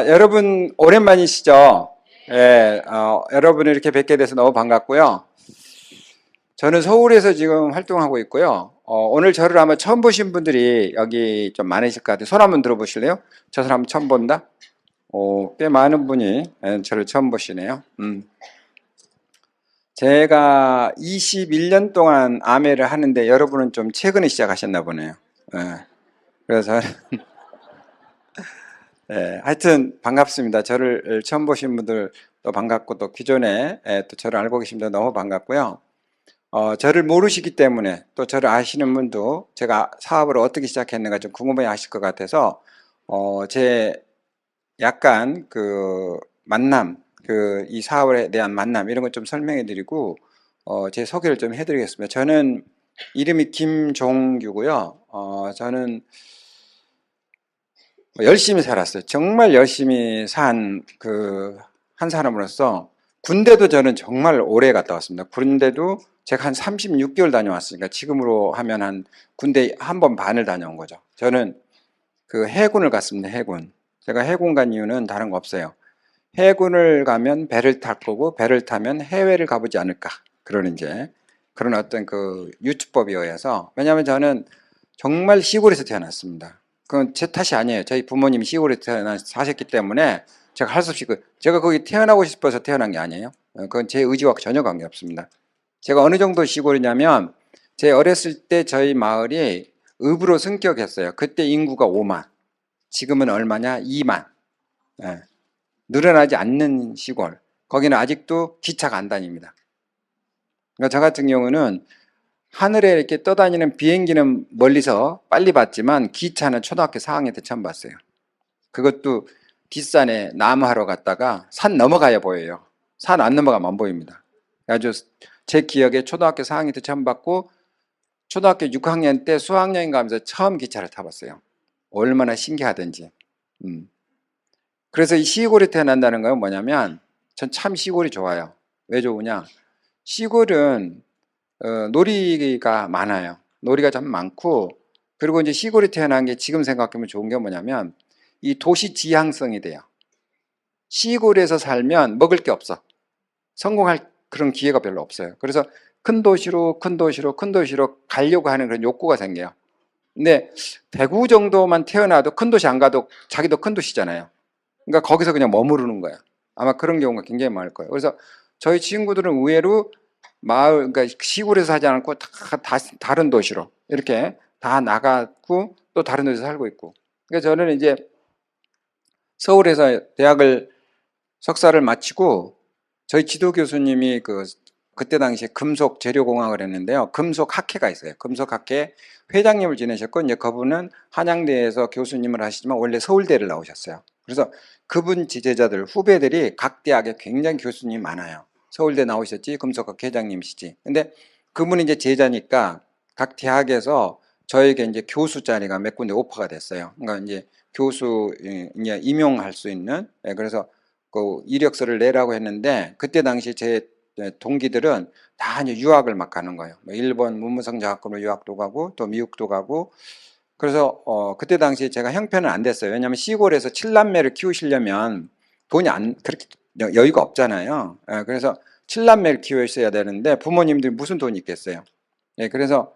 여러분 오랜만이시죠? 예, 여러분을 이렇게 뵙게 돼서 너무 반갑고요. 저는 서울에서 지금 활동하고 있고요. 오늘 저를 아마 처음 보신 분들이 여기 좀 많으실 것 같아요. 손 한번 들어보실래요? 저 사람 처음 본다? 꽤 많은 분이 저를 처음 보시네요. 제가 21년 동안 아메를 하는데 여러분은 좀 최근에 시작하셨나 보네요. 예, 그래서 하여튼 반갑습니다. 저를 처음 보신 분들도 반갑고 또 기존에 또 저를 알고 계신 분들 너무 반갑고요. 저를 모르시기 때문에 또 저를 아시는 분도 제가 사업을 어떻게 시작했는가 좀 궁금해 하실 것 같아서 제 약간 그 만남, 이 사업에 대한 만남 이런 것 좀 설명해 드리고 제 소개를 좀 해드리겠습니다. 저는 이름이 김종규고요. 저는 열심히 살았어요. 정말 열심히 산 한 사람으로서 군대도 저는 정말 오래 갔다 왔습니다. 군대도 제가 한 36개월 다녀왔으니까 지금으로 하면 한 군대 한 번 반을 다녀온 거죠. 저는 그 해군을 갔습니다. 해군. 제가 해군 간 이유는 다른 거 없어요. 해군을 가면 배를 탈 거고 배를 타면 해외를 가보지 않을까. 그런 어떤 그 유추법에 의해서 왜냐하면 저는 정말 시골에서 태어났습니다. 그건 제 탓이 아니에요. 저희 부모님이 시골에 사셨기 때문에 제가 할 수 없이 제가 거기 태어나고 싶어서 태어난 게 아니에요. 그건 제 의지와 전혀 관계없습니다. 제가 어느 정도 시골이냐면 제 어렸을 때 저희 마을이 읍으로 승격했어요. 그때 인구가 5만. 지금은 얼마냐? 2만. 예. 늘어나지 않는 시골. 거기는 아직도 기차가 안 다닙니다. 그러니까 저 같은 경우는 하늘에 이렇게 떠다니는 비행기는 멀리서 빨리 봤지만 기차는 초등학교 4학년 때 처음 봤어요. 그것도 뒷산에 나무하러 갔다가 산 넘어가야 보여요. 산 안 넘어가면 안 보입니다. 아주 제 기억에 초등학교 4학년 때 처음 봤고 초등학교 6학년 때 수학여행 가면서 처음 기차를 타봤어요. 얼마나 신기하던지. 그래서 이 시골에 태어난다는 건 뭐냐면 전 참 시골이 좋아요. 왜 좋으냐? 시골은 놀이가 많아요. 놀이가 참 많고 그리고 이제 시골에 태어난 게 지금 생각하면 좋은 게 뭐냐면 이 도시 지향성이 돼요. 시골에서 살면 먹을 게 없어. 성공할 그런 기회가 별로 없어요. 그래서 큰 도시로 큰 도시로 큰 도시로 가려고 하는 그런 욕구가 생겨요. 근데 대구 정도만 태어나도 큰 도시 안 가도 자기도 큰 도시잖아요. 그러니까 거기서 그냥 머무르는 거야. 아마 그런 경우가 굉장히 많을 거예요. 그래서 저희 친구들은 의외로 마을, 그러니까 시골에서 하지 않고 다른 도시로 이렇게 다 나가고 또 다른 도시에서 살고 있고. 그러니까 저는 이제 서울에서 대학을 석사를 마치고 저희 지도 교수님이 그때 당시에 금속 재료공학을 했는데요. 금속 학회가 있어요. 금속 학회 회장님을 지내셨고 이제 그분은 한양대에서 교수님을 하시지만 원래 서울대를 나오셨어요. 그래서 그분 지제자들 후배들이 각 대학에 굉장히 교수님이 많아요. 서울대 나오셨지 금속학회 회장님이시지. 근데 그분이 이제 제자니까 각 대학에서 저에게 이제 교수 자리가 몇 군데 오퍼가 됐어요. 그러니까 이제 교수 이제 임용할 수 있는 그래서 그 이력서를 내라고 했는데 그때 당시 제 동기들은 다 이제 유학을 막 가는 거예요. 뭐 일본 문무성장학금으로 유학도 가고 또 미국도 가고 그래서 그때 당시 제가 형편은 안 됐어요. 왜냐하면 시골에서 7남매를 키우시려면 돈이 안 그렇게 여유가 없잖아요. 그래서 7남매를 키우셔야 되는데 부모님들이 무슨 돈이 있겠어요. 그래서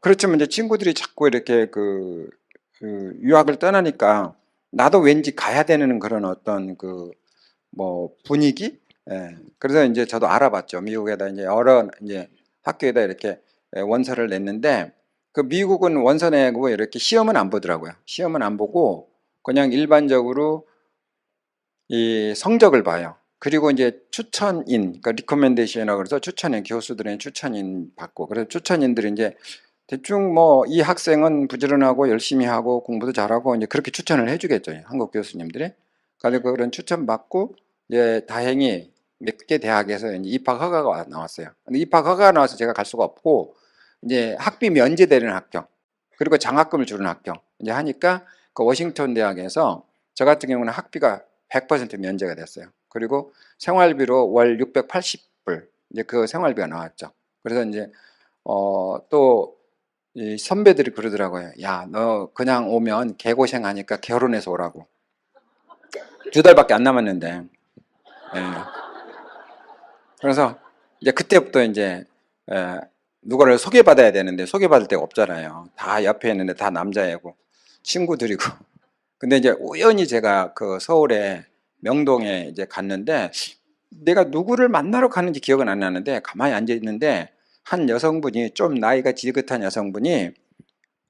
그렇지만 이제 친구들이 자꾸 이렇게 유학을 떠나니까 나도 왠지 가야 되는 그런 어떤 뭐 분위기? 그래서 이제 저도 알아봤죠. 미국에다 이제 여러 이제 학교에다 이렇게 원서를 냈는데 그 미국은 원서 내고 이렇게 시험은 안 보더라고요. 시험은 안 보고 그냥 일반적으로 이 성적을 봐요. 그리고 이제 추천인, 그러니까 리커멘데이션이라고 그래서 추천인 교수들의 추천인 받고 그래서 추천인들이 이제 대충 뭐 이 학생은 부지런하고 열심히 하고 공부도 잘하고 이제 그렇게 추천을 해주겠죠. 한국 교수님들이. 그래서 그런 추천 받고 이제 다행히 몇 개 대학에서 이제 입학 허가가 나왔어요. 근데 입학 허가가 나와서 제가 갈 수가 없고 이제 학비 면제되는 학교 그리고 장학금을 주는 학교 이제 하니까 그 워싱턴 대학에서 저 같은 경우는 학비가 100% 면제가 됐어요. 그리고 생활비로 월 680불 이제 그 생활비가 나왔죠. 그래서 이제 또 이 선배들이 그러더라고요. 야, 너 그냥 오면 개고생하니까 결혼해서 오라고. 2달밖에 안 남았는데. 예. 그래서 이제 그때부터 이제 누구를 소개받아야 되는데 소개받을 데가 없잖아요. 다 옆에 있는데 다 남자애고 친구들이고. 근데 이제 우연히 제가 그 서울에 명동에 이제 갔는데 내가 누구를 만나러 갔는지 기억은 안 나는데 가만히 앉아 있는데 한 여성분이 좀 나이가 지긋한 여성분이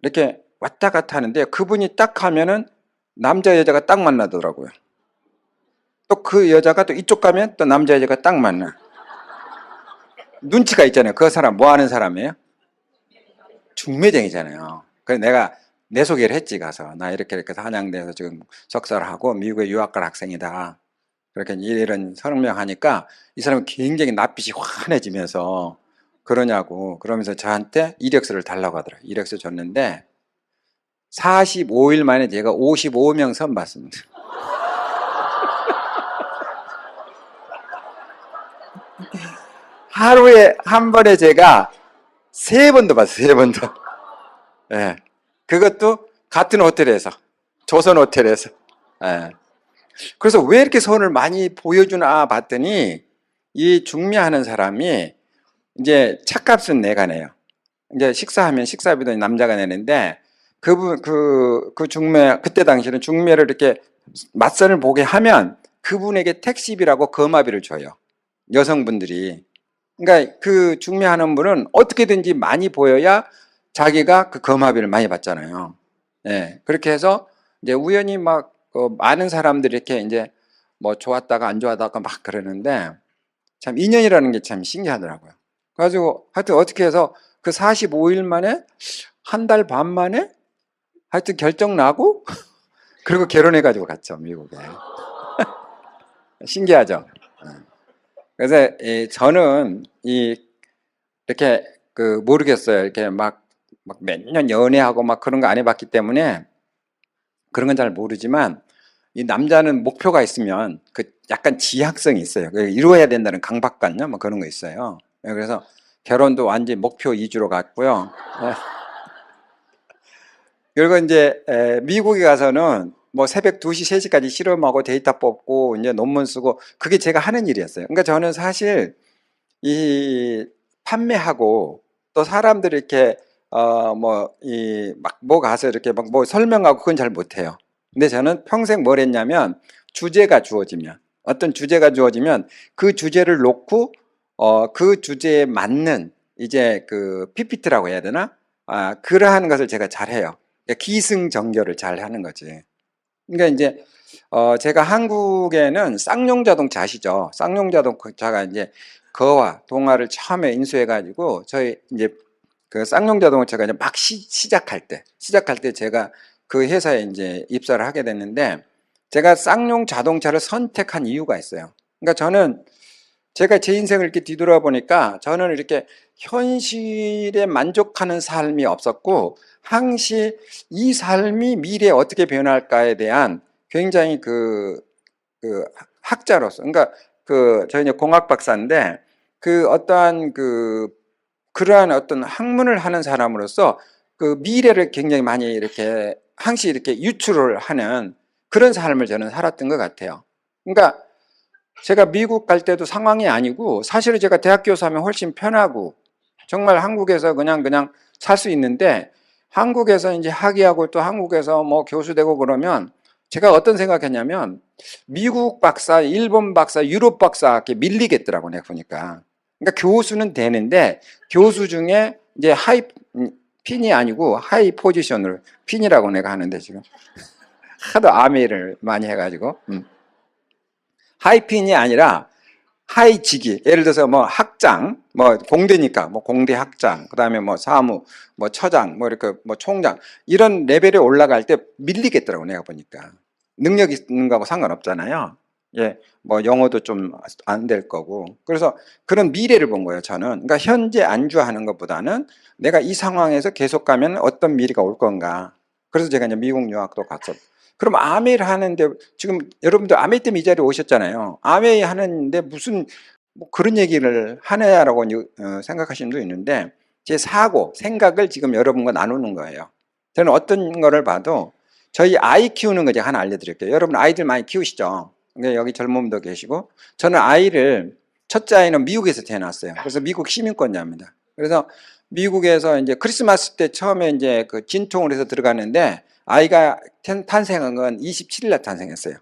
이렇게 왔다 갔다 하는데 그분이 딱 하면은 남자 여자가 딱 만나더라고요. 또 그 여자가 또 이쪽 가면 또 남자 여자가 딱 만나. 눈치가 있잖아요. 그 사람 뭐 하는 사람이에요? 중매쟁이잖아요. 그래서 내가 내 소개를 했지 가서 나 이렇게 이렇게 한양대에서 지금 석사를 하고 미국에 유학 갈 학생이다. 그렇게 이런 설명하니까 이 사람은 굉장히 낯빛이 환해지면서 그러냐고 그러면서 저한테 이력서를 달라고 하더라고요. 이력서 줬는데 45일 만에 제가 55명 선봤습니다. 하루에 한 번에 제가 3번도 봤어요. 3번도. 예. 그것도 같은 호텔에서, 조선 호텔에서. 예. 그래서 왜 이렇게 손을 많이 보여주나 봤더니 이 중매하는 사람이 이제 차값은 내가 내요. 이제 식사하면 식사비도 남자가 내는데 그 중매, 그때 당시에는 중매를 이렇게 맞선을 보게 하면 그분에게 택시비라고 거마비를 줘요. 여성분들이. 그러니까 그 중매하는 분은 어떻게든지 많이 보여야 자기가 그 거마비를 많이 받잖아요. 예. 그렇게 해서 이제 우연히 막 많은 사람들이 이렇게 이제 뭐 좋았다가 안 좋았다가 막 그러는데 참 인연이라는 게 참 신기하더라고요. 그래가지고 하여튼 어떻게 해서 그 45일 만에 한 달 반 만에 하여튼 결정 나고 그리고 결혼해가지고 갔죠, 미국에. 신기하죠. 그래서 저는 이렇게 모르겠어요. 이렇게 막 몇 년 연애하고 막 그런 거 안 해봤기 때문에 그런 건 잘 모르지만 이 남자는 목표가 있으면 그 약간 지향성이 있어요. 이루어야 된다는 강박관념 뭐 그런 거 있어요. 그래서 결혼도 완전 목표 위주로 갔고요. 그리고 이제 미국에 가서는 뭐 새벽 2시, 3시까지 실험하고 데이터 뽑고 이제 논문 쓰고 그게 제가 하는 일이었어요. 그러니까 저는 사실 이 판매하고 또 사람들이 이렇게 뭐 가서 이렇게 막 뭐 설명하고 그건 잘 못해요. 근데 저는 평생 뭘 했냐면 주제가 주어지면 어떤 주제가 주어지면 그 주제를 놓고 그 주제에 맞는 이제 그 PPT라고 해야 되나? 그러한 것을 제가 잘해요. 그러니까 기승전결을 잘 하는 거지. 그러니까 이제 제가 한국에는 쌍용 자동차 아시죠? 쌍용 자동차가 이제 거와 동아를 처음에 인수해가지고 저희 이제 그 쌍용 자동차가 이제 막 시작할 때 제가 그 회사에 이제 입사를 하게 됐는데 제가 쌍용 자동차를 선택한 이유가 있어요. 그러니까 저는 제가 제 인생을 이렇게 뒤돌아보니까 저는 이렇게 현실에 만족하는 삶이 없었고 항시 이 삶이 미래에 어떻게 변할까에 대한 굉장히 그 학자로서 그러니까 저 이제 공학 박사인데 어떠한 그러한 어떤 학문을 하는 사람으로서 그 미래를 굉장히 많이 이렇게 항시 이렇게 유출을 하는 그런 삶을 저는 살았던 것 같아요. 그러니까 제가 미국 갈 때도 상황이 아니고 사실은 제가 대학 교수 하면 훨씬 편하고 정말 한국에서 그냥 살 수 있는데 한국에서 이제 학위하고 또 한국에서 뭐 교수 되고 그러면 제가 어떤 생각했냐면 미국 박사, 일본 박사, 유럽 박사 이렇게 밀리겠더라고 내가 보니까. 그러니까 교수는 되는데 교수 중에 이제 핀이 아니고 하이 포지션으로 핀이라고 내가 하는데 지금 하도 아메이를 많이 해가지고 하이핀이 아니라 하이직이 예를 들어서 뭐 학장 뭐 공대니까 뭐 공대 학장 그다음에 뭐 사무 뭐 처장 뭐 이렇게 뭐 총장 이런 레벨에 올라갈 때 밀리겠더라고 내가 보니까 능력 있는 거하고 상관없잖아요. 예, 뭐 영어도 좀 안 될 거고 그래서 그런 미래를 본 거예요 저는. 그러니까 현재 안주하는 것보다는 내가 이 상황에서 계속 가면 어떤 미래가 올 건가. 그래서 제가 이제 미국 유학도 갔었. 그럼 아메이를 하는데 지금 여러분들 아메이 때문에 이 자리에 오셨잖아요. 아메이 하는데 무슨 뭐 그런 얘기를 하냐라고 생각하시는 분도 있는데 제 생각을 지금 여러분과 나누는 거예요. 저는 어떤 거를 봐도 저희 아이 키우는 거 제가 하나 알려드릴게요. 여러분 아이들 많이 키우시죠? 근데 여기 젊은 분도 계시고, 저는 첫째 아이는 미국에서 태어났어요. 그래서 미국 시민권자입니다. 그래서 미국에서 이제 크리스마스 때 처음에 이제 그 진통을 해서 들어갔는데, 아이가 탄생한 건 27일 날 탄생했어요.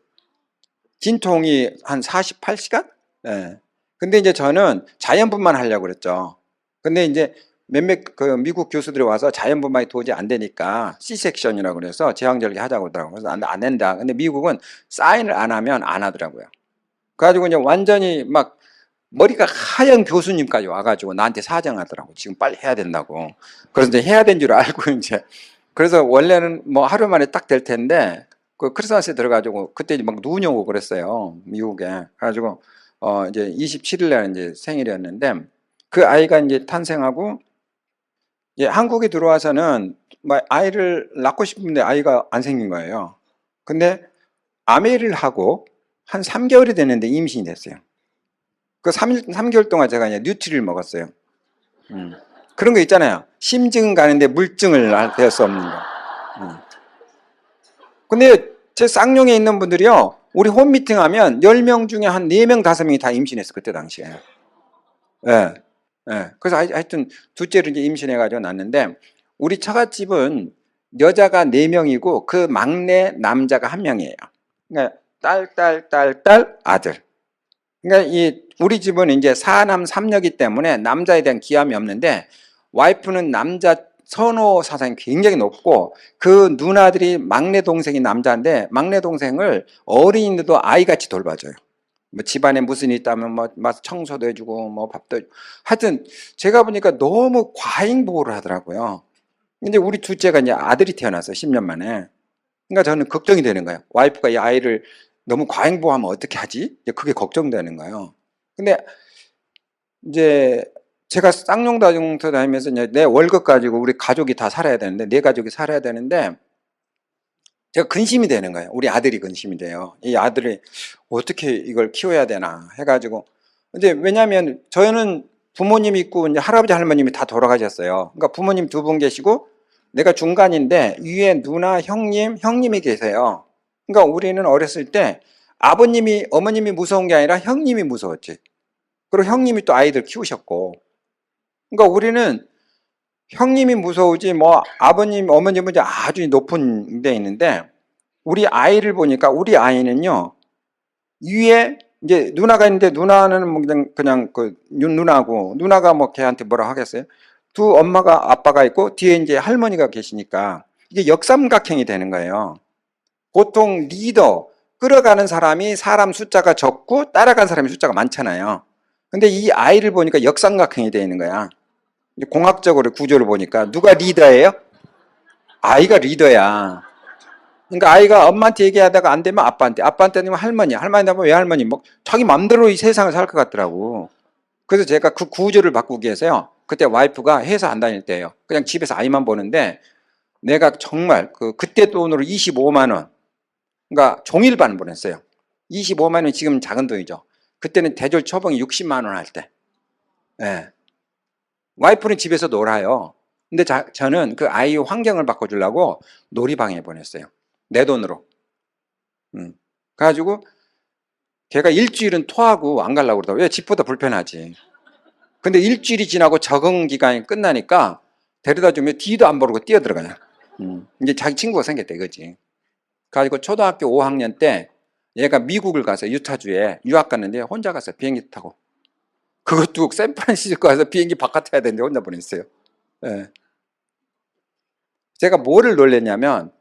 진통이 한 48시간? 예. 근데 이제 저는 자연분만 하려고 그랬죠. 근데 이제 몇몇 그 미국 교수들이 와서 자연분만이 도저히 안 되니까 C섹션이라고 그래서 제왕절개 하자고 하더라고요. 그래서 안 된다. 근데 미국은 사인을 안 하면 안 하더라고요. 그래가지고 이제 완전히 막 머리가 하얀 교수님까지 와가지고 나한테 사정하더라고. 지금 빨리 해야 된다고. 그래서 이제 해야 된 줄 알고 이제 그래서 원래는 뭐 하루 만에 딱 될 텐데 그 크리스마스에 들어가지고 그때 막 눈이 오고 그랬어요. 미국에. 그래가지고 이제 27일 날 이제 생일이었는데 그 아이가 이제 탄생하고 이제 한국에 들어와서는 막 아이를 낳고 싶은데 아이가 안 생긴 거예요. 근데 아메리를 하고 한 3개월이 됐는데 임신이 됐어요. 그 3개월 동안 제가 이제 뉴트리를 먹었어요. 그런 거 있잖아요. 심증은 가는데 물증을 알 수 없는 거. 근데 제 쌍용에 있는 분들이요. 우리 홈미팅 하면 10명 중에 한 4명, 5명이 다 임신했어. 그때 당시에. 예. 예. 그래서 하여튼 둘째를 이제 임신해가지고 낳는데 우리 처갓집은 여자가 4명이고 그 막내 남자가 1명이에요. 그러니까 딸, 아들. 그러니까 우리 집은 이제 4남 3녀이기 때문에 남자에 대한 기함이 없는데 와이프는 남자 선호 사상이 굉장히 높고 그 누나들이 막내 동생이 남자인데 막내 동생을 어린이도 아이같이 돌봐줘요. 뭐 집안에 무슨 일 있다면 뭐 청소도 해주고 뭐 밥도 해주고. 하여튼 제가 보니까 너무 과잉 보호를 하더라고요. 근데 우리 둘째가 이제 아들이 태어났어요. 10년 만에. 그러니까 저는 걱정이 되는 거예요. 와이프가 이 아이를 너무 과잉 보호하면 어떻게 하지? 그게 걱정되는 거예요. 근데 이제 제가 쌍용다중터 다니면서 이제 내 월급 가지고 우리 가족이 다 살아야 되는데 내 가족이 살아야 되는데 제가 근심이 되는 거예요. 우리 아들이 근심이 돼요. 이 아들이 어떻게 이걸 키워야 되나 해가지고 이제 왜냐하면 저희는 부모님 있고 이제 할아버지 할머님이 다 돌아가셨어요. 그러니까 부모님 2분 계시고 내가 중간인데 위에 누나 형님이 계세요. 그러니까 우리는 어렸을 때 아버님이 어머님이 무서운 게 아니라 형님이 무서웠지. 그리고 형님이 또 아이들 키우셨고 그러니까 우리는 형님이 무서우지 뭐 아버님 어머님은 이제 아주 높은 데 있는데 우리 아이를 보니까 우리 아이는요 위에 이제 누나가 있는데 누나는 뭐 그냥 그 누나고 누나가 뭐 걔한테 뭐라 하겠어요? 두 엄마가 아빠가 있고 뒤에 이제 할머니가 계시니까 이게 역삼각형이 되는 거예요. 보통 리더 끌어가는 사람이 사람 숫자가 적고 따라가는 사람이 숫자가 많잖아요. 근데 이 아이를 보니까 역삼각형이 되어 있는 거야. 공학적으로 구조를 보니까 누가 리더예요? 아이가 리더야. 그러니까 아이가 엄마한테 얘기하다가 안 되면 아빠한테 아니면 할머니한테 하면 왜 할머니? 뭐 자기 맘대로 이 세상을 살 것 같더라고. 그래서 제가 그 구조를 바꾸기 위해서요. 그때 와이프가 회사 안 다닐 때예요. 그냥 집에서 아이만 보는데 내가 정말 그때 돈으로 25만 원. 그러니까 종일반 보냈어요. 25만 원이 지금 작은 돈이죠. 그때는 대졸 초봉이 60만 원 할 때. 예. 와이프는 집에서 놀아요. 근데 저는 그 아이 환경을 바꿔주려고 놀이방에 보냈어요. 내 돈으로. 그래가지고 걔가 일주일은 토하고 안 가려고 그러더라고요. 왜? 집보다 불편하지. 근데 일주일이 지나고 적응 기간이 끝나니까 데려다 주면 뒤도 안 보고 뛰어들어가요. 이제 자기 친구가 생겼다 이거지. 그래가지고 초등학교 5학년 때 얘가 미국을 가서 유타주에 유학 갔는데 혼자 갔어요. 비행기 타고. 그것도 샌프란시스코 가서 비행기 바깥 타야 되는데 혼자 보냈어요. 예. 제가 뭐를 놀랬냐면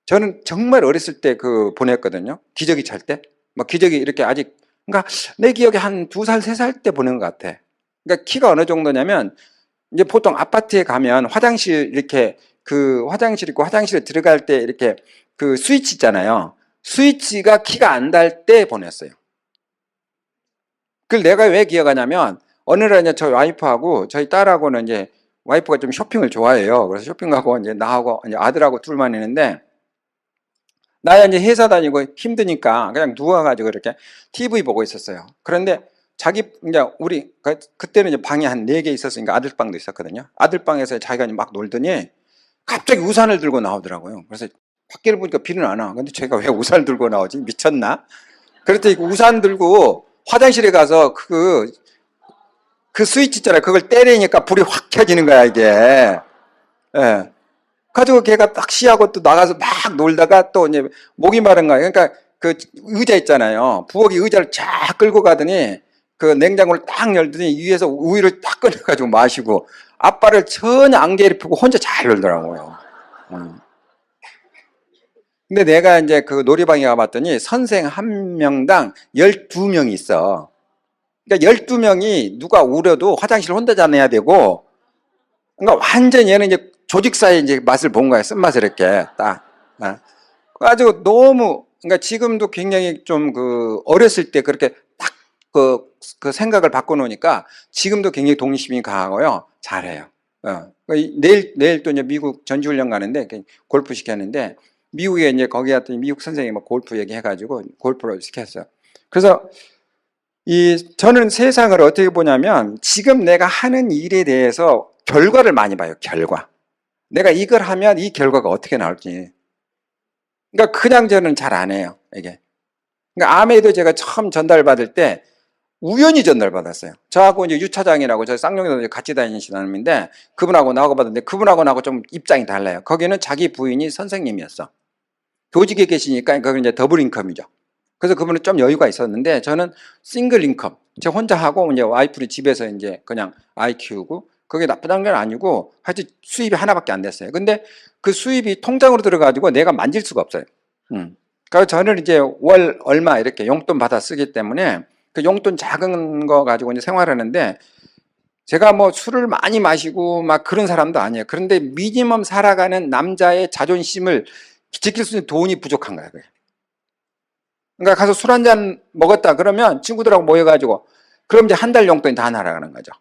저는 정말 어렸을 때 보냈거든요. 기저귀 찰 때. 막 기저귀 이렇게 아직 그러니까 내 기억에 한 2살, 3살 때 보낸 것 같아. 그러니까 키가 어느 정도냐면 이제 보통 아파트에 가면 화장실 이렇게 화장실 있고 화장실에 들어갈 때 이렇게 스위치 있잖아요. 스위치가 키가 안 닿을 때 보냈어요. 그걸 내가 왜 기억하냐면 어느 날 이제 저희 와이프하고 저희 딸하고는 이제 와이프가 좀 쇼핑을 좋아해요. 그래서 쇼핑 가고 이제 나하고 이제 아들하고 둘만 있는데 나야 이제 회사 다니고 힘드니까 그냥 누워가지고 이렇게 TV 보고 있었어요. 그런데 이제 그때는 이제 방이 한 4개 있었으니까 아들방도 있었거든요. 아들방에서 자기가 막 놀더니 갑자기 우산을 들고 나오더라고요. 그래서 밖에를 보니까 비는 안 와. 근데 제가 왜 우산을 들고 나오지? 미쳤나? 그랬더니 우산 들고 화장실에 가서 그 스위치 있잖아요. 그걸 때리니까 불이 확 켜지는 거야, 이게. 예. 가지고 걔가 딱 쉬하고 또 나가서 막 놀다가 또 이제 목이 마른 거예요. 그러니까 그 의자 있잖아요. 부엌이 의자를 쫙 끌고 가더니 그 냉장고를 딱 열더니 위에서 우유를 딱 꺼내가지고 마시고 아빠를 전혀 안 괴롭히고 혼자 잘 놀더라고요. 근데 내가 이제 그 놀이방에 가봤더니 선생 한 명당 12명이 있어. 그러니까 12명이 누가 울어도 화장실 혼자 다녀야 되고, 그러니까 완전 얘는 이제 조직사의 이제 맛을 본 거야. 쓴맛을 이렇게 딱. 그래가지고 너무, 그러니까 지금도 굉장히 좀 그 어렸을 때 그렇게 딱 그 생각을 바꿔놓으니까 지금도 굉장히 독립심이 강하고요. 잘해요. 내일 또 이제 미국 전지훈련 가는데 골프 시켰는데 미국에 이제 거기 갔더니 미국 선생님이 막 골프 얘기해가지고 골프를 시켰어요. 그래서 저는 세상을 어떻게 보냐면 지금 내가 하는 일에 대해서 결과를 많이 봐요. 결과. 내가 이걸 하면 이 결과가 어떻게 나올지. 그러니까 그냥 저는 잘 안 해요. 이게. 그러니까 아메이도 제가 처음 전달받을 때 우연히 전달받았어요. 저하고 이제 유차장이라고 저 쌍용에서 같이 다니시는 사람인데 그분하고 나하고 받았는데 그분하고 나하고 좀 입장이 달라요. 거기는 자기 부인이 선생님이었어. 교직에 계시니까 그건 이제 더블 인컴이죠. 그래서 그분은 좀 여유가 있었는데 저는 싱글 인컴. 저 혼자 하고 이제 와이프는 집에서 이제 그냥 아이 키우고 그게 나쁘다는 건 아니고 하여튼 수입이 하나밖에 안 됐어요. 근데 그 수입이 통장으로 들어가지고 내가 만질 수가 없어요. 그래서 저는 이제 월 얼마 이렇게 용돈 받아 쓰기 때문에 그 용돈 작은 거 가지고 이제 생활하는데 제가 뭐 술을 많이 마시고 막 그런 사람도 아니에요. 그런데 미니멈 살아가는 남자의 자존심을 지킬 수 있는 돈이 부족한 거야. 그러니까 가서 술 한 잔 먹었다 그러면 친구들하고 모여가지고 그럼 이제 한 달 용돈이 다 날아가는 거죠.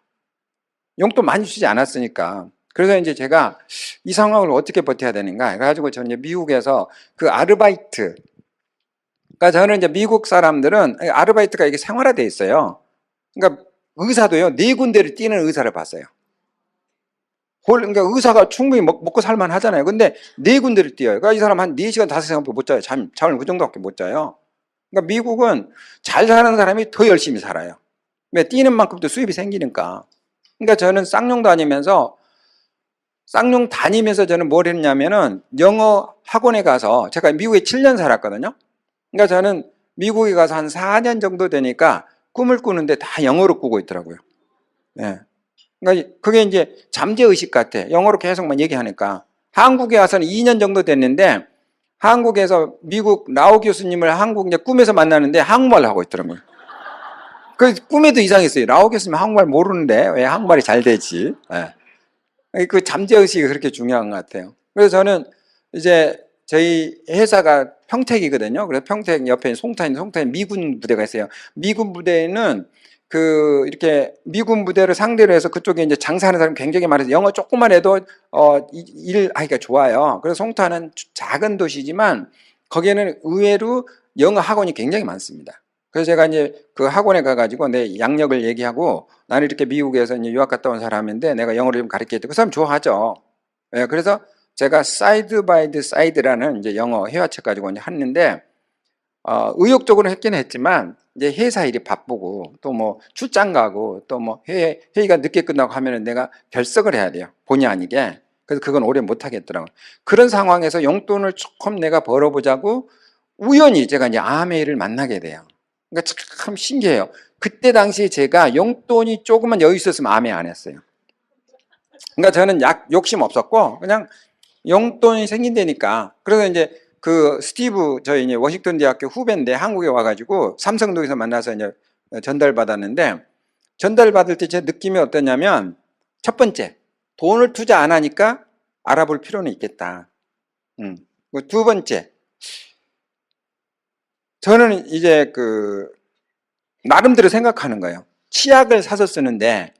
용돈 많이 주지 않았으니까. 그래서 이제 제가 이 상황을 어떻게 버텨야 되는가 그래가지고 저는 이제 미국에서 그 아르바이트, 그러니까 저는 이제 미국 사람들은 아르바이트가 이게 생활화돼 있어요. 그러니까 의사도요 4군데를 뛰는 의사를 봤어요. 그러니까 의사가 충분히 먹고 살만 하잖아요. 근데 4군데를 뛰어요. 그러니까 이 사람 한 4시간 5시간밖에 못 자요. 잠을 그 정도밖에 못 자요. 그러니까 미국은 잘 사는 사람이 더 열심히 살아요. 왜? 뛰는 만큼 또 수입이 생기니까. 그러니까 저는 쌍용 다니면서 저는 뭘 했냐면은 영어 학원에 가서 제가 미국에 7년 살았거든요. 그러니까 저는 미국에 가서 한 4년 정도 되니까 꿈을 꾸는데 다 영어로 꾸고 있더라고요. 예. 그러니까 그게 이제 잠재의식 같아. 영어로 계속만 얘기하니까. 한국에 와서는 2년 정도 됐는데 한국에서 미국 라오 교수님을 한국 이제 꿈에서 만나는데 한국말을 하고 있더라고요. 그 꿈에도 이상했어요. 라오 교수님 한국말 모르는데 왜 한국말이 잘 되지? 예. 그 잠재의식이 그렇게 중요한 것 같아요. 그래서 저는 이제 저희 회사가 평택이거든요. 그래서 평택 옆에 송탄 미군 부대가 있어요. 미군 부대는 이렇게 미군 부대를 상대로 해서 그쪽에 이제 장사하는 사람이 굉장히 많아서 영어 조금만 해도 일하기가 좋아요. 그래서 송탄은 작은 도시지만 거기에는 의외로 영어 학원이 굉장히 많습니다. 그래서 제가 이제 그 학원에 가가지고 내 양력을 얘기하고 나는 이렇게 미국에서 이제 유학 갔다 온 사람인데 내가 영어를 좀 가르치겠다. 그 사람 좋아하죠. 예, 그래서 제가 사이드 바이 드 사이드라는 이제 영어 회화책 가지고 이제 했는데 의욕적으로 했긴 했지만 이제 회사 일이 바쁘고 또 뭐 출장 가고 또 뭐 회의가 늦게 끝나고 하면은 내가 결석을 해야 돼요. 본의 아니게. 그래서 그건 오래 못 하겠더라고요. 그런 상황에서 용돈을 조금 내가 벌어보자고 우연히 제가 이제 아메이를 만나게 돼요. 그러니까 참 신기해요. 그때 당시 제가 용돈이 조금만 여유 있었으면 아메이 안 했어요. 그러니까 저는 욕심 없었고 그냥 용돈이 생긴다니까. 그래서 이제 그 스티브 저희 이제 워싱턴 대학교 후배인데 한국에 와가지고 삼성동에서 만나서 이제 전달받았는데 전달받을 때 제 느낌이 어떠냐면 첫 번째 돈을 투자 안 하니까 알아볼 필요는 있겠다. 두 번째 저는 이제 나름대로 생각하는 거예요. 치약을 사서 쓰는데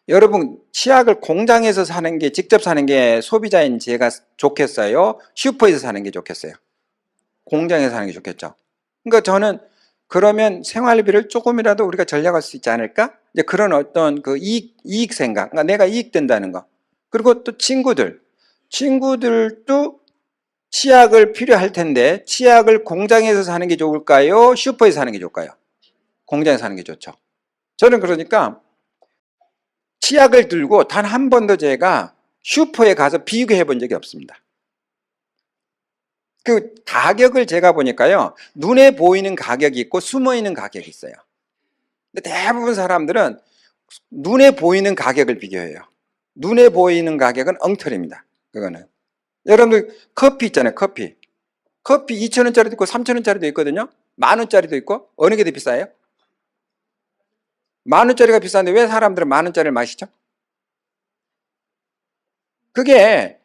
여러분 치약을 공장에서 사는 게 직접 사는 게 소비자인 제가 좋겠어요? 슈퍼에서 사는 게 좋겠어요? 공장에서 사는 게 좋겠죠. 그러니까 저는 그러면 생활비를 조금이라도 우리가 절약할 수 있지 않을까? 이제 그런 어떤 그 이익 생각, 그러니까 내가 이익된다는 거. 그리고 또 친구들도 치약을 필요할 텐데 치약을 공장에서 사는 게 좋을까요? 슈퍼에서 사는 게 좋을까요? 공장에서 사는 게 좋죠. 저는 그러니까 치약을 들고 단 한 번도 제가 슈퍼에 가서 비교해 본 적이 없습니다. 그 가격을 제가 보니까요, 눈에 보이는 가격이 있고 숨어 있는 가격이 있어요. 근데 대부분 사람들은 눈에 보이는 가격을 비교해요. 눈에 보이는 가격은 엉터리입니다. 그거는. 여러분들 커피 있잖아요. 커피 2,000원짜리도 있고 3,000원짜리도 있거든요. 10,000원짜리도 있고. 어느 게 더 비싸요? 10,000원짜리가 비싼데 왜 사람들은 10,000원짜리를 마시죠? 그게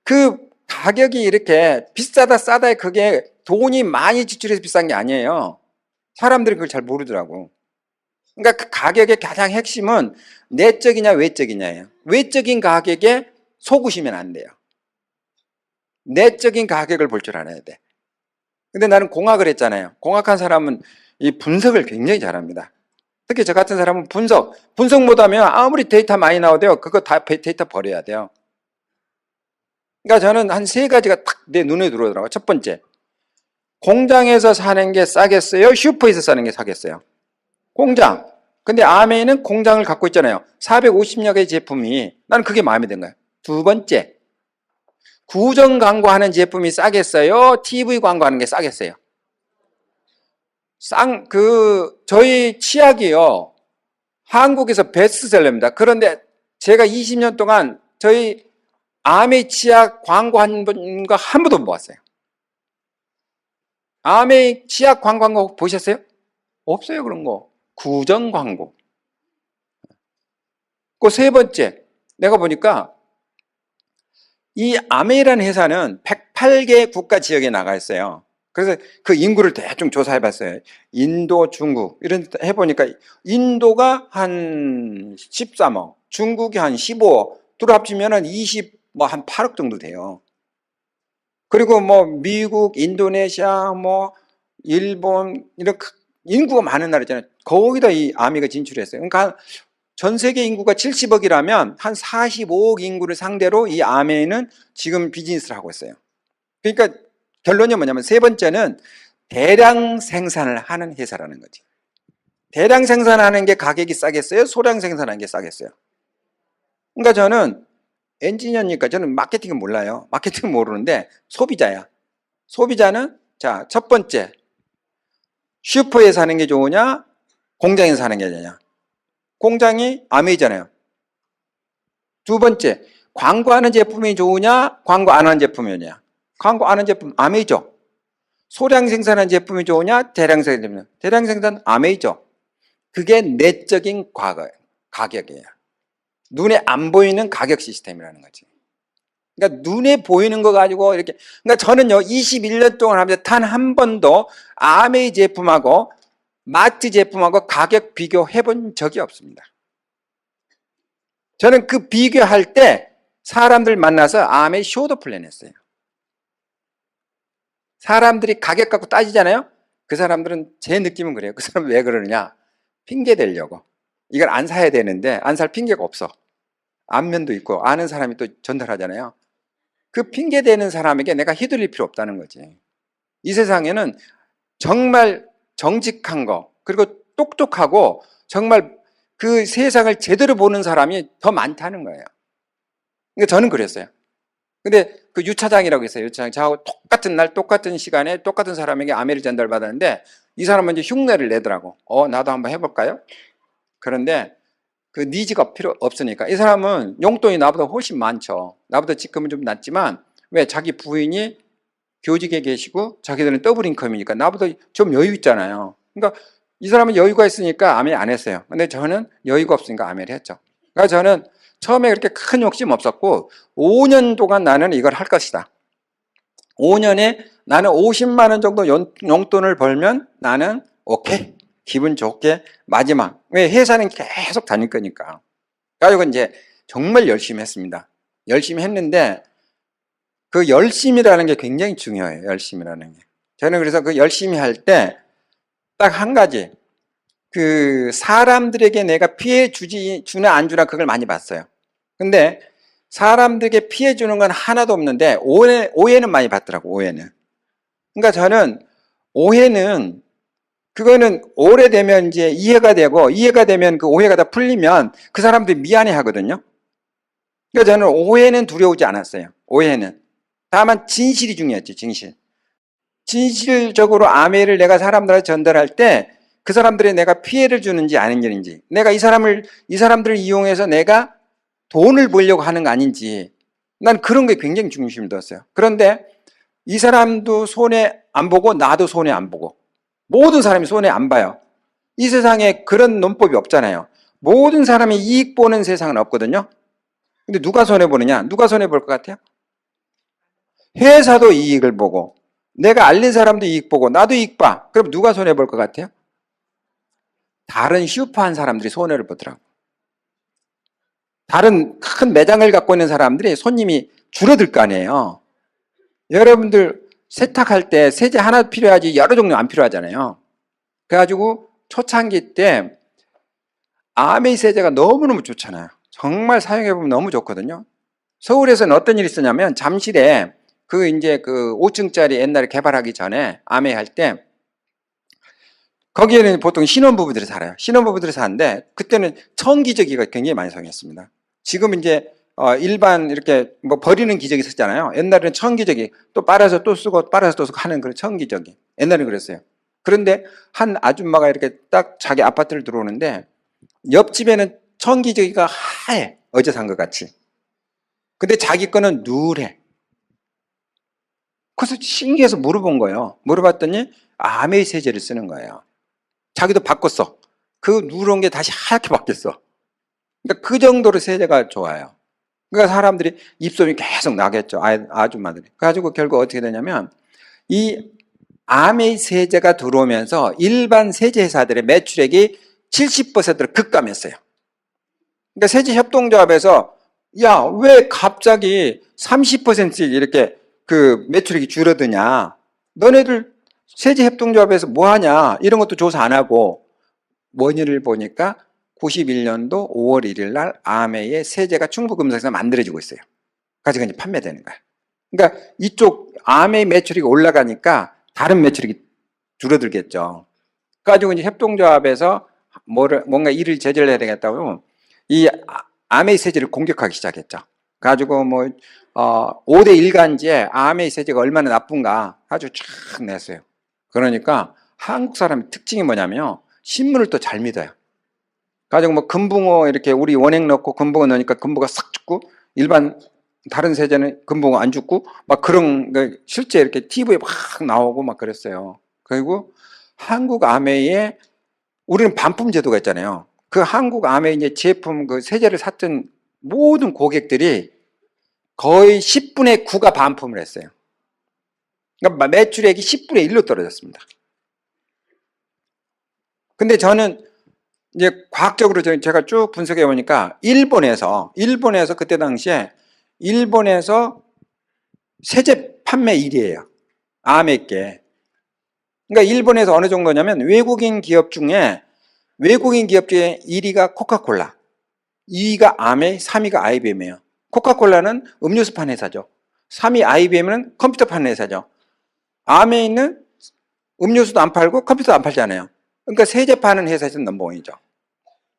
그 가격이 이렇게 비싸다 싸다에 그게 돈이 많이 지출해서 비싼 게 아니에요. 사람들이 그걸 잘 모르더라고. 그러니까 그 가격의 가장 핵심은 내적이냐 외적이냐예요. 외적인 가격에 속으시면 안 돼요. 내적인 가격을 볼 줄 알아야 돼. 근데 나는 공학을 했잖아요. 공학한 사람은 이 분석을 굉장히 잘합니다. 특히 저 같은 사람은 분석 못하면 아무리 데이터 많이 나오대요. 그거 다 데이터 버려야 돼요. 그러니까 저는 한 세 가지가 딱 내 눈에 들어오더라고요. 첫 번째, 공장에서 사는 게 싸겠어요? 슈퍼에서 사는 게 싸겠어요? 공장. 근데 아메이는 공장을 갖고 있잖아요. 450여 개의 제품이. 나는 그게 마음에 든 거예요. 두 번째, 구정 광고하는 제품이 싸겠어요? TV 광고하는 게 싸겠어요? 저희 치약이요, 한국에서 베스트셀러입니다. 그런데 제가 20년 동안 저희 아메이 치약 광고한 분과 한 번도 못 봤어요. 아메이 치약 광고 보셨어요? 없어요, 그런 거. 구정 광고. 그 세 번째, 내가 보니까 이 아메이라는 회사는 108개 국가 지역에 나가 있어요. 그래서 그 인구를 대충 조사해 봤어요. 인도, 중국 이런 데 해보니까 인도가 한 13억, 중국이 한 15억, 둘 합치면은 한 8억 정도 돼요. 그리고 뭐 미국, 인도네시아, 뭐 일본 이런 인구가 많은 나라 있잖아요. 거기다 이 아메이가 진출했어요. 그러니까 전 세계 인구가 70억이라면 한 45억 인구를 상대로 이 아메이는 지금 비즈니스를 하고 있어요. 그러니까 결론이 뭐냐면 세 번째는 대량 생산을 하는 회사라는 거지. 대량 생산하는 게 가격이 싸겠어요? 소량 생산하는 게 싸겠어요? 그러니까 저는 엔지니어니까 저는 마케팅은 몰라요. 마케팅은 모르는데 소비자야. 소비자는 자, 첫 번째, 슈퍼에 사는 게 좋으냐? 공장에서 사는 게 좋으냐? 공장이 아메이잖아요. 두 번째, 광고하는 제품이 좋으냐? 광고 안 하는 제품이 좋으냐? 광고 안 하는 제품 아메이죠. 소량 생산한 제품이 좋으냐? 대량 생산. 대량 생산 아메이죠. 그게 내적인 가격이에요. 눈에 안 보이는 가격 시스템이라는 거지. 그러니까 눈에 보이는 거 가지고 이렇게, 그러니까 저는요 21년 동안 하면서 단 한 번도 아메이 제품하고 마트 제품하고 가격 비교해 본 적이 없습니다. 저는 그 비교할 때 사람들 만나서 아메이 쇼도 플랜 했어요. 사람들이 가격 갖고 따지잖아요. 그 사람들은 제 느낌은 그래요. 그 사람은 왜 그러느냐? 핑계 대려고. 이걸 안 사야 되는데 안 살 핑계가 없어. 안면도 있고 아는 사람이 또 전달하잖아요. 그 핑계 대는 사람에게 내가 휘둘릴 필요 없다는 거지. 이 세상에는 정말 정직한 거, 그리고 똑똑하고 정말 그 세상을 제대로 보는 사람이 더 많다는 거예요. 그러니까 저는 그랬어요. 근데 그 유차장이라고 있어요. 유차장. 저하고 똑같은 날, 똑같은 시간에 똑같은 사람에게 아메를 전달받았는데 이 사람은 이제 흉내를 내더라고. 나도 한번 해볼까요? 그런데 그 니즈가 필요 없으니까. 이 사람은 용돈이 나보다 훨씬 많죠. 나보다 직급은 좀 낮지만 왜? 자기 부인이 교직에 계시고 자기들은 더블 인컴이니까 나보다 좀 여유 있잖아요. 그러니까 이 사람은 여유가 있으니까 아메 안 했어요. 근데 저는 여유가 없으니까 아메를 했죠. 그러니까 저는 처음에 그렇게 큰 욕심 없었고 5년 동안 나는 이걸 할 것이다. 5년에 나는 50만 원 정도 용돈을 벌면 나는 오케이. 기분 좋게 마지막. 왜? 회사는 계속 다닐 거니까. 가지고 이제 정말 열심히 했습니다. 열심히 했는데 그 열심이라는 게 굉장히 중요해요. 열심이라는 게. 저는 그래서 그 열심히 할 때 딱 한 가지, 그 사람들에게 내가 피해 주나 안 주나 그걸 많이 봤어요. 근데 사람들에게 피해 주는 건 하나도 없는데 오해는 많이 받더라고. 오해는. 그러니까 저는 오해는 그거는 오래되면 이제 이해가 되면 그 오해가 다 풀리면 그 사람들이 미안해 하거든요. 그러니까 저는 오해는 두려우지 않았어요. 오해는. 다만 진실이 중요했죠. 진실. 진실적으로 아멘을 내가 사람들한테 전달할 때 그 사람들이 내가 피해를 주는지 아닌지, 내가 이 사람들을 이용해서 내가 돈을 벌려고 하는 거 아닌지, 난 그런 게 굉장히 중심을 뒀어요. 그런데 이 사람도 손해 안 보고 나도 손해 안 보고 모든 사람이 손해 안 봐요. 이 세상에 그런 논법이 없잖아요. 모든 사람이 이익 보는 세상은 없거든요. 근데 누가 손해 보느냐? 누가 손해 볼 것 같아요? 회사도 이익을 보고 내가 알린 사람도 이익 보고 나도 이익 봐. 그럼 누가 손해 볼 것 같아요? 다른 슈퍼한 사람들이 손해를 보더라고. 다른 큰 매장을 갖고 있는 사람들이 손님이 줄어들 거 아니에요. 여러분들 세탁할 때 세제 하나 필요하지 여러 종류 안 필요하잖아요. 그래가지고 초창기 때 아메이 세제가 너무너무 좋잖아요. 정말 사용해보면 너무 좋거든요. 서울에서는 어떤 일이 있었냐면 잠실에 이제 5층짜리 옛날에 개발하기 전에 아메이 할 때 거기에는 보통 신혼부부들이 살아요. 신혼부부들이 사는데 그때는 청기저귀가 굉장히 많이 사용했습니다. 지금 이제 일반 이렇게 뭐 버리는 기저귀 썼잖아요. 옛날에는 청기저귀 또 빨아서 또 쓰고 빨아서 또 쓰고 하는 그런 청기저귀. 옛날에는 그랬어요. 그런데 한 아줌마가 이렇게 딱 자기 아파트를 들어오는데 옆집에는 청기저귀가 하얘. 어제 산 것 같이. 근데 자기 거는 누래. 그래서 신기해서 물어본 거예요. 물어봤더니 아메이 세제를 쓰는 거예요. 자기도 바꿨어. 그 누런 게 다시 하얗게 바뀌었어. 그러니까 그 정도로 세제가 좋아요. 그러니까 사람들이 입소문이 계속 나겠죠. 아줌마들이. 그래가지고 결국 어떻게 되냐면 이 아메이 세제가 들어오면서 일반 세제 회사들의 매출액이 70%를 급감했어요. 그러니까 세제협동조합에서 야, 왜 갑자기 30%씩 이렇게 그 매출액이 줄어드냐? 너네들 세제협동조합에서 뭐 하냐? 이런 것도 조사 안 하고 원인을 보니까 91년도 5월 1일 날 아메이의 세제가 충북금속에서 만들어지고 있어요. 가지고 이제 판매되는 거야. 그러니까 이쪽 아메이 매출이 올라가니까 다른 매출이 줄어들겠죠. 가지고 이제 협동조합에서 뭔가 일을 제재를 해야 되겠다고 이 아메이 세제를 공격하기 시작했죠. 가지고 5대 일간지에 아메이 세제가 얼마나 나쁜가 아주 쫙 냈어요. 그러니까 한국 사람의 특징이 뭐냐면요. 신문을 또 잘 믿어요. 가지고 금붕어 이렇게 우리 원액 넣고 금붕어 넣으니까 금붕어가 싹 죽고 일반 다른 세제는 금붕어 안 죽고 막 그런 거 실제 이렇게 TV에 막 나오고 막 그랬어요. 그리고 한국 아메이에 우리는 반품 제도가 있잖아요. 그 한국 아메이 이제 제품 그 세제를 샀던 모든 고객들이 거의 10분의 9가 반품을 했어요. 그러니까 매출액이 10분의 1로 떨어졌습니다. 근데 저는 이제 과학적으로 제가 쭉 분석해 보니까 일본에서 그때 당시에 일본에서 세제 판매 1위예요. 아메이께. 그러니까 일본에서 어느 정도냐면 외국인 기업 중에 1위가 코카콜라, 2위가 아메이, 3위가 IBM이에요. 코카콜라는 음료수 파는 회사죠. 3위 IBM은 컴퓨터 파는 회사죠. 아메이는 음료수도 안 팔고 컴퓨터도 안 팔잖아요. 그러니까 세제 파는 회사에서 넘버원이죠.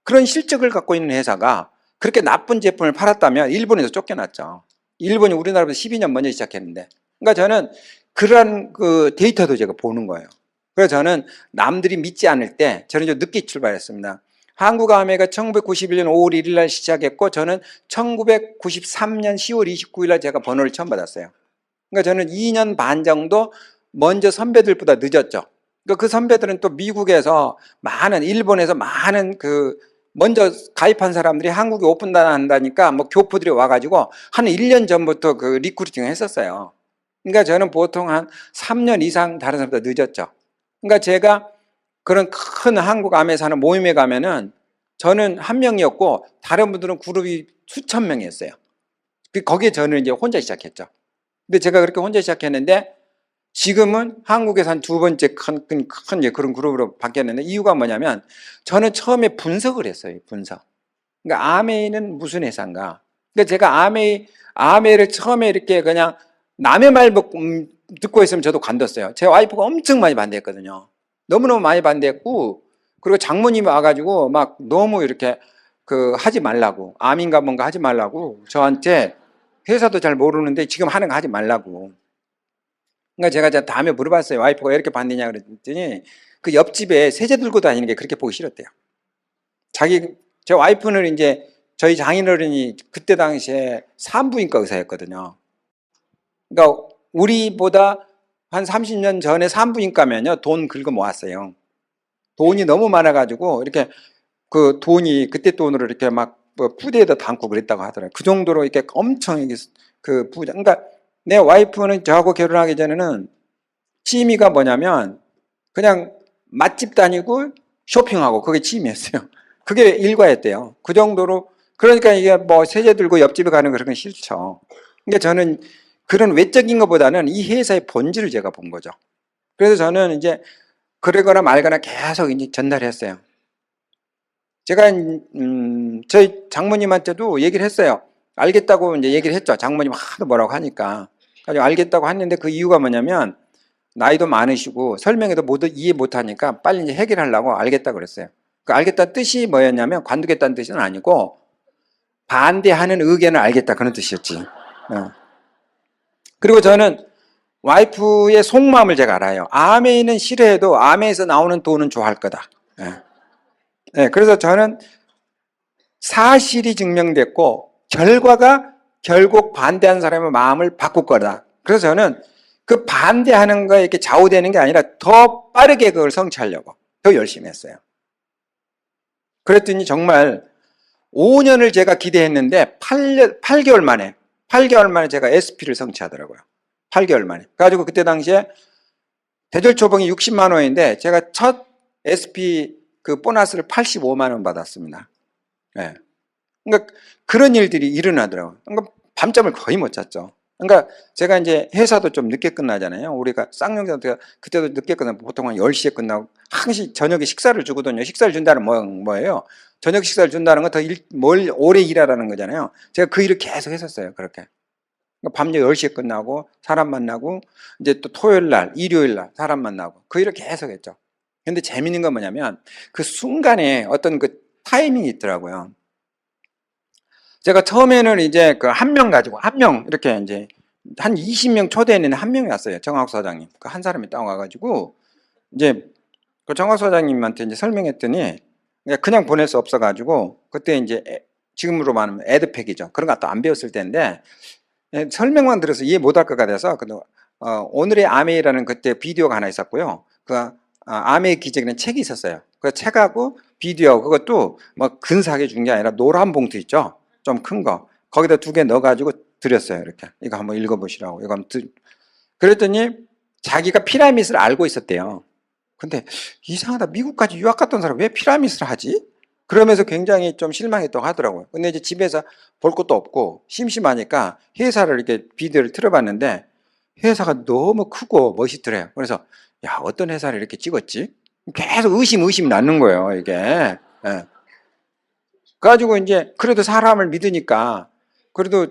그런 실적을 갖고 있는 회사가 그렇게 나쁜 제품을 팔았다면 일본에서 쫓겨났죠. 일본이 우리나라보다 12년 먼저 시작했는데. 그러니까 저는 그런 그 데이터도 제가 보는 거예요. 그래서 저는 남들이 믿지 않을 때 저는 좀 늦게 출발했습니다. 한국 아메이가 1991년 5월 1일 날 시작했고 저는 1993년 10월 29일 날 제가 번호를 처음 받았어요. 그러니까 저는 2년 반 정도 먼저 선배들보다 늦었죠. 그러니까 그 선배들은 또 미국에서 일본에서 많은 먼저 가입한 사람들이 한국에 오픈한다니까 교포들이 와가지고 한 1년 전부터 그 리크루팅을 했었어요. 그러니까 저는 보통 한 3년 이상 다른 사람보다 늦었죠. 그러니까 제가 그런 큰 한국 아메이 사는 모임에 가면은 저는 한 명이었고 다른 분들은 그룹이 수천 명이었어요. 거기에 저는 이제 혼자 시작했죠. 근데 제가 그렇게 혼자 시작했는데 지금은 한국에서 한 두 번째 큰 그런 그룹으로 바뀌었는데 이유가 뭐냐면 저는 처음에 분석을 했어요. 분석. 그러니까 아메이는 무슨 회사인가? 그러니까 제가 아메를 처음에 이렇게 그냥 남의 말 듣고 있으면 저도 관뒀어요. 제 와이프가 엄청 많이 반대했거든요. 너무너무 많이 반대했고, 그리고 장모님이 와가지고 막 너무 이렇게 하지 말라고, 암인가 뭔가 하지 말라고 저한테, 회사도 잘 모르는데 지금 하는 거 하지 말라고. 그러니까 제가 다음에 물어봤어요. 와이프가 왜 이렇게 반대냐 그랬더니 그 옆집에 세제 들고 다니는 게 그렇게 보기 싫었대요. 제 와이프는 이제 저희 장인어른이 그때 당시에 산부인과 의사였거든요. 그러니까 우리보다 한 30년 전에 산부인과면요, 돈 긁어 모았어요. 돈이 너무 많아가지고 이렇게 그 돈이 그때 돈으로 이렇게 막 푸대에다 담고 그랬다고 하더라고요. 그 정도로 이렇게 엄청 이게 그 부자. 그러니까 내 와이프는 저하고 결혼하기 전에는 취미가 뭐냐면 그냥 맛집 다니고 쇼핑하고 그게 취미였어요. 그게 일과였대요. 그 정도로. 그러니까 이게 뭐 세제 들고 옆집에 가는 거 그런 건 싫죠. 그러니까 저는 그런 외적인 것보다는 이 회사의 본질을 제가 본 거죠. 그래서 저는 이제 그러거나 말거나 계속 이제 전달했어요. 제가 저희 장모님한테도 얘기를 했어요. 알겠다고 이제 얘기를 했죠. 장모님 하도 뭐라고 하니까. 가지고 알겠다고 했는데 그 이유가 뭐냐면 나이도 많으시고 설명해도 이해 못하니까 빨리 이제 해결하려고 알겠다 그랬어요. 그 알겠다는 뜻이 뭐였냐면 관두겠다는 뜻은 아니고 반대하는 의견을 알겠다 그런 뜻이었지. 그리고 저는 와이프의 속마음을 제가 알아요. 아메이는 싫어해도 아메에서 나오는 돈은 좋아할 거다. 네, 그래서 저는 사실이 증명됐고 결과가 결국 반대하는 사람의 마음을 바꿀 거다. 그래서 저는 그 반대하는 거에 이렇게 좌우되는 게 아니라 더 빠르게 그걸 성취하려고 더 열심히 했어요. 그랬더니 정말 5년을 제가 기대했는데 8개월 만에 제가 SP를 성취하더라고요. 8개월 만에. 그래가지고 그때 당시에 대절초봉이 60만 원인데 제가 첫 SP 그 보너스를 85만 원 받았습니다. 네. 그러니까 그런 일들이 일어나더라고요. 그러니까 밤잠을 거의 못 잤죠. 그러니까 제가 이제 회사도 좀 늦게 끝나잖아요. 우리가 쌍용사도 그때도 늦게 끝나고 보통 한 10시에 끝나고 항시 저녁에 식사를 주거든요. 식사를 준다는 뭐예요? 저녁 식사를 준다는 건 더 오래 일하라는 거잖아요. 제가 그 일을 계속 했었어요. 그렇게. 그러니까 밤 10시에 끝나고 사람 만나고 이제 또 토요일 날, 일요일 날 사람 만나고 그 일을 계속 했죠. 근데 재밌는 건 뭐냐면 그 순간에 어떤 그 타이밍이 있더라고요. 제가 처음에는 이제 그 한 명 가지고 한 명 이렇게 이제 한 20명 초대했는데 한 명이 왔어요. 정학 사장님. 그 한 사람이 딱 와가지고 이제 그 정학 사장님한테 이제 설명했더니 그냥 보낼 수 없어가지고 그때 이제 지금으로 말하면 에드팩이죠. 그런 거 또 안 배웠을 때인데 설명만 들어서 이해 못할 것 같아서 오늘의 아메이라는 그때 비디오가 하나 있었고요. 아메이 기적이라는 책이 있었어요. 그 책하고 비디오 그것도 뭐 근사하게 준 게 아니라 노란 봉투 있죠. 좀 큰 거. 거기다 2개 넣어가지고 드렸어요. 이렇게. 이거 한번 읽어보시라고. 이거 한번 그랬더니 자기가 피라미드를 알고 있었대요. 근데 이상하다. 미국까지 유학 갔던 사람 왜 피라미드를 하지? 그러면서 굉장히 좀 실망했다고 하더라고요. 근데 이제 집에서 볼 것도 없고 심심하니까 회사를 이렇게 비디오를 틀어봤는데 회사가 너무 크고 멋있더래요. 그래서 야, 어떤 회사를 이렇게 찍었지? 계속 의심이 나는 거예요, 이게. 예. 그래가지고 이제 그래도 사람을 믿으니까 그래도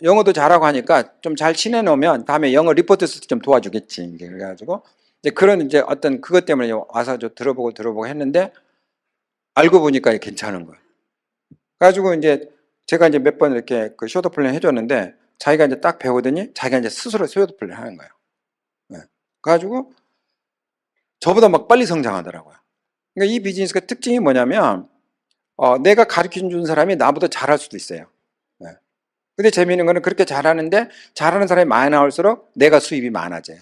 영어도 잘하고 하니까 좀 잘 친해놓으면 다음에 영어 리포트 쓸 때 좀 도와주겠지. 이제 그래가지고 이제 그런 이제 어떤 그것 때문에 와서 좀 들어보고 했는데 알고 보니까 괜찮은 거예요. 그래가지고 이제 제가 이제 몇 번 이렇게 그 쇼트 플랜 해줬는데 자기가 이제 딱 배우더니 자기가 이제 스스로 쇼트 플랜 하는 거예요. 네. 그래가지고 저보다 막 빨리 성장하더라고요. 그러니까 이 비즈니스가 특징이 뭐냐면 내가 가르쳐 준 사람이 나보다 잘할 수도 있어요. 네. 근데 재미있는 거는 그렇게 잘하는데 잘하는 사람이 많이 나올수록 내가 수입이 많아져요.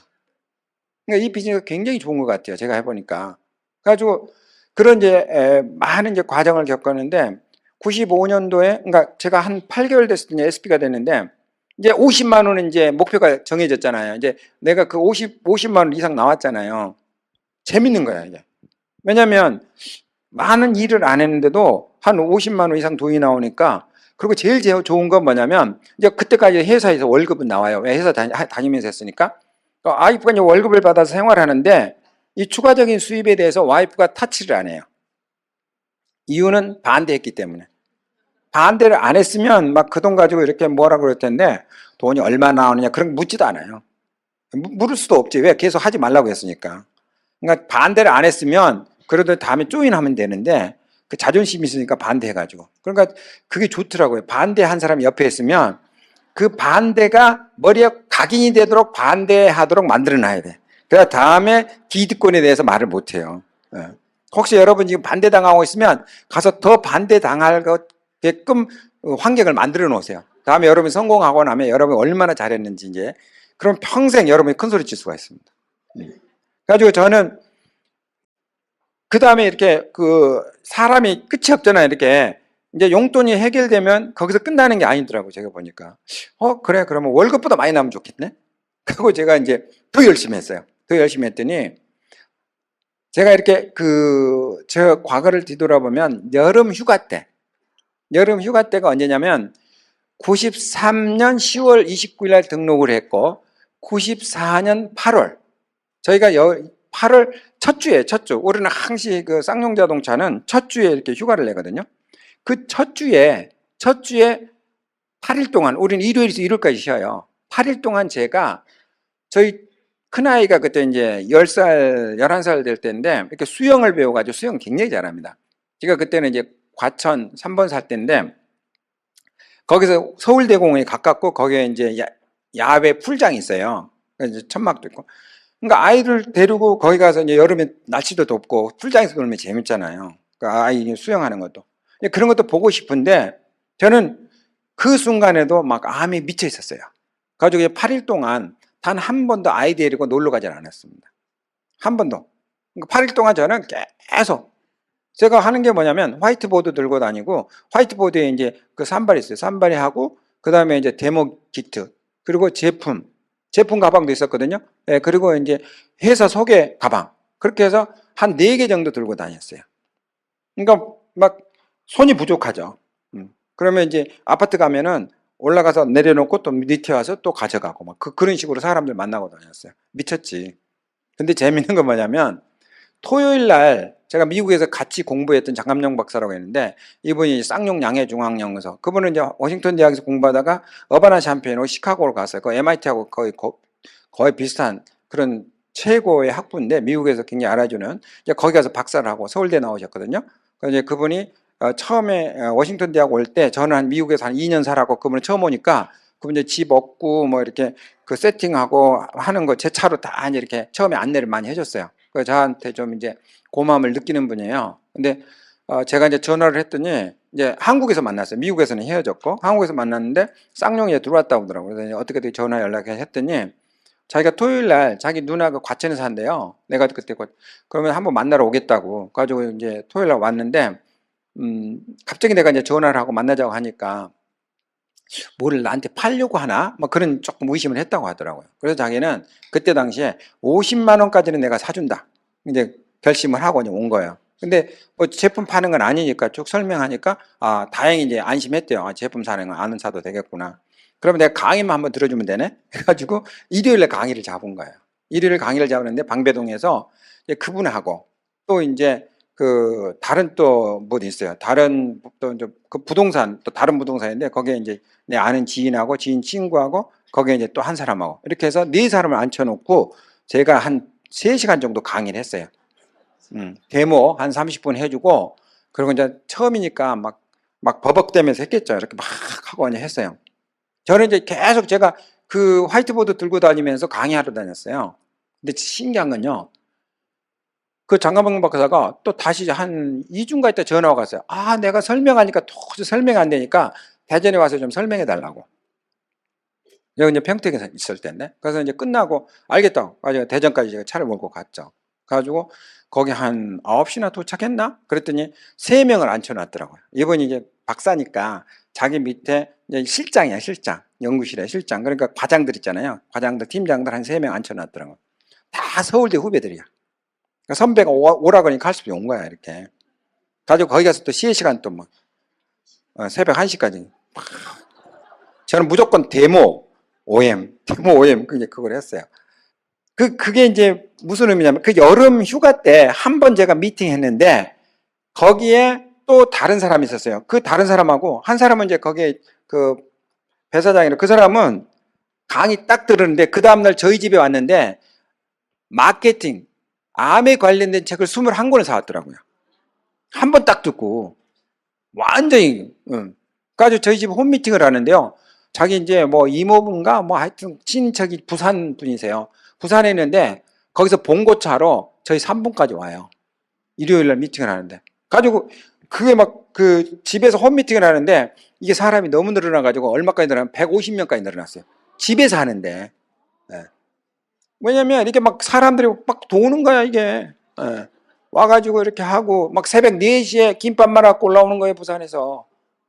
그러니까 이 비즈니스가 굉장히 좋은 것 같아요. 제가 해보니까. 그래가지고 그런 이제 많은 이제 과정을 겪었는데 95년도에 그러니까 제가 한 8개월 됐을 때 SP가 됐는데 이제 50만 원은 이제 목표가 정해졌잖아요. 이제 내가 그 50만 원 이상 나왔잖아요. 재밌는 거야, 이게. 왜냐면 많은 일을 안 했는데도 한 50만 원 이상 돈이 나오니까 그리고 제일 좋은 건 뭐냐면 이제 그때까지 회사에서 월급은 나와요. 왜 회사 다니면서 했으니까. 와이프가 이제 월급을 받아서 생활하는데 이 추가적인 수입에 대해서 와이프가 타치를 안 해요. 이유는 반대했기 때문에. 반대를 안 했으면 막 그 돈 가지고 이렇게 뭐라 그럴 텐데 돈이 얼마 나오느냐 그런 거 묻지도 않아요. 물을 수도 없지. 왜? 계속 하지 말라고 했으니까. 그러니까 반대를 안 했으면 그래도 다음에 조인하면 되는데 그 자존심이 있으니까 반대해가지고. 그러니까 그게 좋더라고요. 반대한 사람이 옆에 있으면 그 반대가 머리에 각인이 되도록 반대하도록 만들어놔야 돼. 그래야 다음에 기득권에 대해서 말을 못해요. 혹시 여러분 지금 반대당하고 있으면 가서 더 반대당할 게끔 환경을 만들어 놓으세요. 다음에 여러분이 성공하고 나면 여러분이 얼마나 잘했는지 이제 그럼 평생 여러분이 큰 소리 칠 수가 있습니다. 그래가지고 저는 그 다음에 이렇게 그 사람이 끝이 없잖아요. 이렇게 이제 용돈이 해결되면 거기서 끝나는 게 아니더라고요. 제가 보니까. 그래. 그러면 월급보다 많이 나면 좋겠네? 그리고 제가 이제 더 열심히 했어요. 더 열심히 했더니 제가 이렇게 저 과거를 뒤돌아보면 여름 휴가 때가 언제냐면 93년 10월 29일 날 등록을 했고 94년 8월 저희가 8월 첫 주. 우리는 항시 그 쌍용 자동차는 첫 주에 이렇게 휴가를 내거든요. 그 첫 주에 8일 동안 우리는 일요일에서 일요일까지 쉬어요. 8일 동안 제가 저희 큰아이가 그때 이제 10살, 11살 될 때인데 이렇게 수영을 배워가지고 수영 굉장히 잘합니다. 제가 그때는 이제 과천 3번 살 때인데 거기서 서울대공원이 가깝고 거기에 이제 야외 풀장이 있어요. 이제 천막도 있고. 그러니까 아이를 데리고 거기 가서 이제 여름에 날씨도 덥고 풀장에서 놀면 재밌잖아요. 그러니까 아이 수영하는 것도. 그런 것도 보고 싶은데 저는 그 순간에도 막 암에 미쳐 있었어요. 가지고 8일 동안 단 한 번도 아이 데리고 놀러 가지 않았습니다. 한 번도. 그러니까 8일 동안 저는 계속 제가 하는 게 뭐냐면 화이트보드 들고 다니고 화이트보드에 이제 그 산발이 있어요. 산발이 하고 그 다음에 이제 데모 키트 그리고 제품 가방도 있었거든요. 그리고 이제 회사 소개 가방 그렇게 해서 한 4개 정도 들고 다녔어요. 그러니까 막 손이 부족하죠. 그러면 이제 아파트 가면은 올라가서 내려놓고 또 밑에 와서 또 가져가고 막 그런 식으로 사람들 만나고 다녔어요. 미쳤지. 근데 재밌는 건 뭐냐면 토요일 날 제가 미국에서 같이 공부했던 장감영 박사라고 했는데 이분이 쌍용 양해중앙연구소 그분은 이제 워싱턴 대학에서 공부하다가 어바나 샴페인으로 시카고로 갔어요. 그 MIT하고 거의 비슷한 그런 최고의 학부인데 미국에서 굉장히 알아주는 이제 거기 가서 박사를 하고 서울대 나오셨거든요. 그래서 이제 그분이 처음에 워싱턴 대학 올 때 저는 한 미국에서 한 2년 살았고 그분이 처음 오니까 그분 이제 집 얻고 뭐 이렇게 그 세팅하고 하는 거 제 차로 다 이렇게 처음에 안내를 많이 해줬어요. 그래서 저한테 좀 이제 고마움을 느끼는 분이에요. 근데 제가 이제 전화를 했더니 이제 한국에서 만났어요. 미국에서는 헤어졌고 한국에서 만났는데 쌍용에 들어왔다고 하더라고요. 그래서 어떻게든 전화 연락했더니 자기가 토요일 날 자기 누나가 과천에서 산대요. 내가 그때 그러면 한번 만나러 오겠다고. 가지고 이제 토요일 날 왔는데 갑자기 내가 이제 전화를 하고 만나자고 하니까 뭐를 나한테 팔려고 하나? 뭐 그런 조금 의심을 했다고 하더라고요. 그래서 자기는 그때 당시에 50만 원까지는 내가 사준다. 이제 결심을 하고 이제 온 거예요. 근데 뭐 제품 파는 건 아니니까 쭉 설명하니까 다행히 이제 안심했대요. 제품 사는 건 안 사도 되겠구나. 그러면 내가 강의만 한번 들어주면 되네? 해가지고 일요일에 강의를 잡은 거예요. 일요일 강의를 잡았는데 방배동에서 이제 그분하고 또 이제 그 다른 또 뭐 있어요. 다른 또 그 부동산 또 다른 부동산인데 거기에 이제 내 아는 지인하고 지인 친구하고 거기에 이제 또 한 사람하고 이렇게 해서 4사람을 앉혀놓고 제가 한 3시간 정도 강의를 했어요. 데모 한 30분 해주고 그리고 이제 처음이니까 막 버벅대면서 했겠죠. 이렇게 막 하고 그냥 했어요. 저는 이제 계속 제가 그 화이트보드 들고 다니면서 강의하러 다녔어요. 근데 신기한 건요. 그 장가방 박사가 또 다시 한 2주인가 있다 전화가 왔어요. 내가 설명하니까 도저히 설명이 안 되니까 대전에 와서 좀 설명해 달라고. 여기 이제 평택에 있을 때인데. 그래서 이제 끝나고 알겠다고. 가지고 대전까지 제가 차를 몰고 갔죠. 가지고 거기 한 9시나 도착했나? 그랬더니 3명을 앉혀놨더라고요. 이분이 이제 박사니까 자기 밑에 이제 실장이야, 실장. 연구실에 실장. 그러니까 과장들 있잖아요. 과장들, 팀장들 한 3명 앉혀놨더라고요. 다 서울대 후배들이야. 선배가 오라 그러니까 할 수밖에 온 거야, 이렇게. 가지고 거기 가서 또 3시간 또 뭐, 새벽 1시까지. 저는 무조건 데모 OM, 그걸 했어요. 그게 이제 무슨 의미냐면 그 여름 휴가 때 한 번 제가 미팅 했는데 거기에 또 다른 사람이 있었어요. 그 다른 사람하고 한 사람은 이제 거기에 그 배사장이라 그 사람은 강의 딱 들었는데 그 다음날 저희 집에 왔는데 마케팅, 암에 관련된 책을 21권을 사왔더라고요. 한 번 딱 듣고 완전히 그래가지고 저희 집 홈미팅을 하는데요. 자기 이제 뭐 이모분가 뭐 하여튼 친척이 부산 분이세요. 부산에 있는데 거기서 봉고차로 저희 3분까지 와요. 일요일날 미팅을 하는데 가지고 그게 막 그 집에서 홈미팅을 하는데 이게 사람이 너무 늘어나가지고 얼마까지 늘어나면 150명까지 늘어났어요. 집에서 하는데. 예. 왜냐면 이렇게 막 사람들이 막 도는 거야 이게. 예. 와가지고 이렇게 하고 막 새벽 4시에 김밥 말아갖고 올라오는 거예요 부산에서.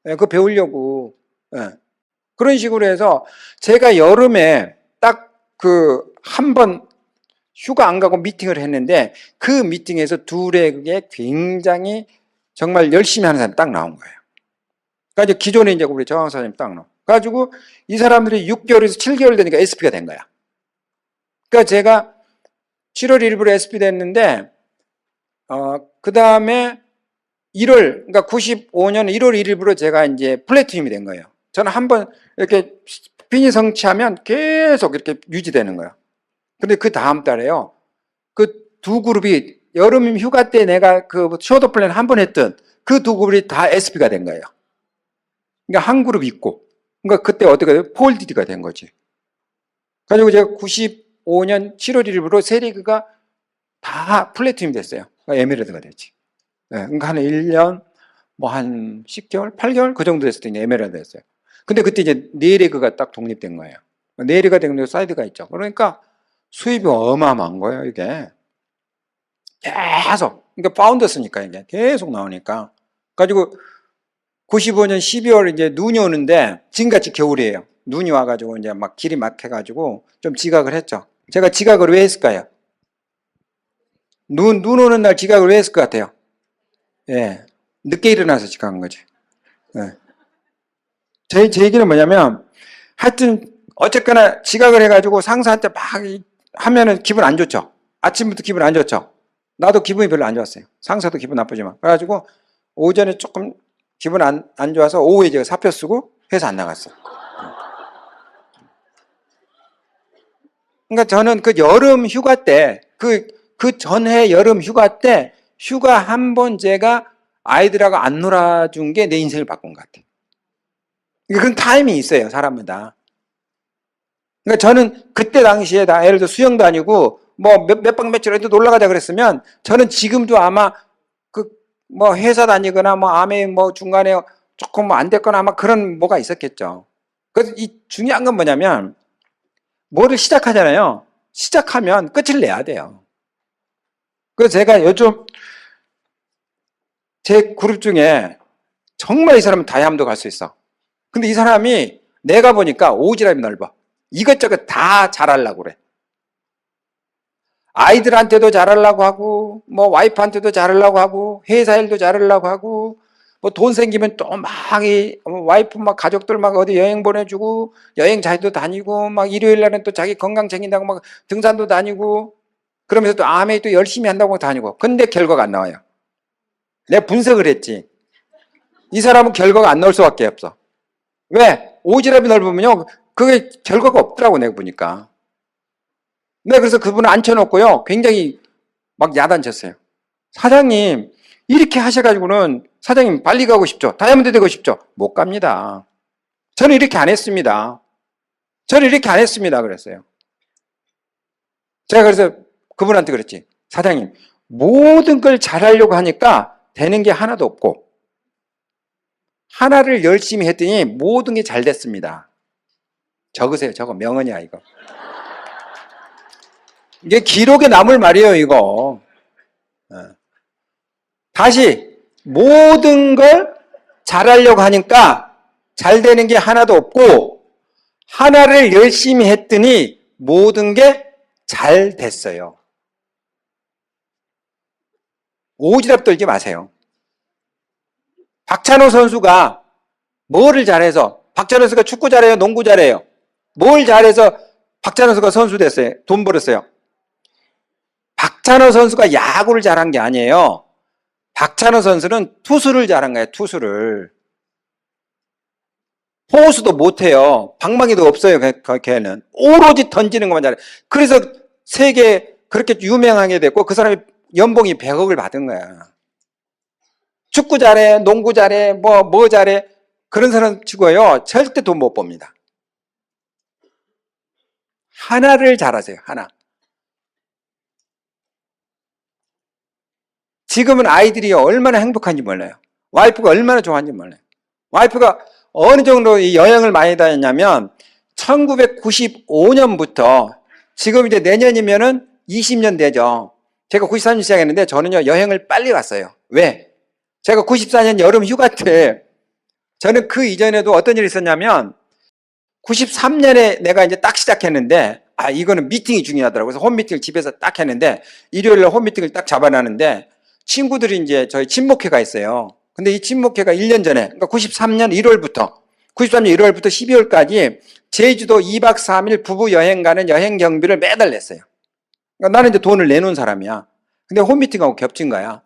예, 그거 배우려고. 예. 그런 식으로 해서 제가 여름에 딱 그 한 번 휴가 안 가고 미팅을 했는데 그 미팅에서 둘에게 굉장히 정말 열심히 하는 사람이 딱 나온 거예요. 그러니까 이제 기존에 이제 우리 정황 사장님 딱 나와. 그래가지고 이 사람들이 6개월에서 7개월 되니까 SP가 된 거야. 그러니까 제가 7월 1일부로 SP 됐는데 그 다음에 1월, 그러니까 95년 1월 1일부로 제가 이제 플래티늄이 된 거예요. 저는 한번 이렇게 핀이 성취하면 계속 이렇게 유지되는 거예요. 근데 그 다음 달에요. 그 두 그룹이 여름 휴가 때 내가 그 쇼더 플랜 한 번 했던 그 두 그룹이 다 SP가 된 거예요. 그러니까 한 그룹 있고. 그러니까 그때 어떻게 돼요? 폴디드가 된 거지. 가지고 제가 95년 7월 1일부로 세 리그가 다 플래티늄이 됐어요. 그러니까 에메랄드가 됐지. 네, 그러니까 한 1년, 뭐 한 10개월, 8개월 그 정도 됐을 때 에메랄드 됐어요. 근데 그때 이제 네 리그가 딱 독립된 거예요. 네 리그가 된 게 사이드가 있죠. 그러니까 수입이 어마어마한 거예요, 이게. 계속. 그러니까 파운더스니까 이게 계속 나오니까. 가지고 95년 12월 이제 눈이 오는데 지금같이 겨울이에요. 눈이 와가지고 이제 막 길이 막혀가지고 좀 지각을 했죠. 제가 지각을 왜 했을까요? 눈 오는 날 지각을 왜 했을 것 같아요? 예. 늦게 일어나서 지각한 거지. 예. 제 얘기는 뭐냐면 하여튼 어쨌거나 지각을 해가지고 상사한테 막 하면은 기분 안 좋죠. 아침부터 기분 안 좋죠. 나도 기분이 별로 안 좋았어요. 상사도 기분 나쁘지만. 그래가지고 오전에 조금 기분 안 좋아서 오후에 제가 사표 쓰고 회사 안 나갔어요. 그러니까 저는 그 여름 휴가 때, 그 전해 여름 휴가 때 휴가 한 번 제가 아이들하고 안 놀아준 게 내 인생을 바꾼 것 같아요. 그런 타임이 있어요, 사람마다. 그러니까 저는 그때 당시에 다 예를 들어 수영 다니고 뭐 몇 박 며칠 어디 놀러 가자 그랬으면 저는 지금도 아마 그 뭐 회사 다니거나 뭐 암에 뭐 중간에 조금 뭐 안 됐거나 아마 그런 뭐가 있었겠죠. 그래서 이 중요한 건 뭐냐면 뭐를 시작하잖아요. 시작하면 끝을 내야 돼요. 그래서 제가 요즘 제 그룹 중에 정말 이 사람은 다이아몬드 갈 수 있어. 근데 이 사람이 내가 보니까 오지랖이 넓어. 이것저것 다 잘하려고 그래. 아이들한테도 잘하려고 하고 뭐 와이프한테도 잘하려고 하고 회사 일도 잘하려고 하고 뭐 돈 생기면 또 막 와이프 막 가족들 막 어디 여행 보내주고 여행 자기도 다니고 막 일요일 날은 또 자기 건강 챙긴다고 막 등산도 다니고 그러면서 또 암에 또 열심히 한다고 다니고 근데 결과가 안 나와요. 내가 분석을 했지. 이 사람은 결과가 안 나올 수밖에 없어. 왜? 오지랖이 넓으면요 그게 결과가 없더라고 내가 보니까. 네, 그래서 그분을 앉혀놓고요. 굉장히 막 야단쳤어요. 사장님, 이렇게 하셔가지고는 사장님 빨리 가고 싶죠? 다이아몬드 되고 싶죠? 못 갑니다. 저는 이렇게 안 했습니다. 저는 이렇게 안 했습니다. 그랬어요. 제가 그래서 그분한테 그랬지. 사장님, 모든 걸 잘하려고 하니까 되는 게 하나도 없고, 하나를 열심히 했더니 모든 게 잘 됐습니다. 적으세요. 저거 명언이야, 이거. 이게 기록에 남을 말이에요, 이거. 다시, 모든 걸 잘하려고 하니까 잘 되는 게 하나도 없고, 하나를 열심히 했더니 모든 게 잘 됐어요. 오지랖 떨지 마세요. 박찬호 선수가 뭐를 잘해서, 박찬호 선수가 축구 잘해요, 농구 잘해요? 뭘 잘해서 박찬호 선수가 선수 됐어요? 돈 벌었어요? 박찬호 선수가 야구를 잘한 게 아니에요. 박찬호 선수는 투수를 잘한 거예요. 투수를. 포수도 못해요. 방망이도 없어요. 걔는 오로지 던지는 것만 잘해. 그래서 세계 그렇게 유명하게 됐고 그 사람이 연봉이 100억을 받은 거야. 축구 잘해, 농구 잘해, 뭐 잘해. 그런 사람 치고요 절대 돈 못 법니다. 하나를 잘하세요. 하나. 지금은 아이들이 얼마나 행복한지 몰라요. 와이프가 얼마나 좋아하는지 몰라요. 와이프가 어느 정도 이 여행을 많이 다녔냐면 1995년부터 지금 이제 내년이면은 20년 되죠. 제가 93년 시작했는데 저는요 여행을 빨리 갔어요. 왜? 제가 94년 여름 휴가 때 저는 그 이전에도 어떤 일이 있었냐면 93년에 내가 이제 딱 시작했는데 이거는 미팅이 중요하더라고요. 그래서 홈미팅을 집에서 딱 했는데 일요일날 홈미팅을 딱 잡아놨는데 친구들이 이제 저희 친목회가 있어요. 근데 이 친목회가 1년 전에, 그러니까 93년 1월부터 12월까지 제주도 2박 3일 부부 여행 가는 여행 경비를 매달 냈어요. 그러니까 나는 이제 돈을 내놓은 사람이야. 근데 홈미팅하고 겹친 거야.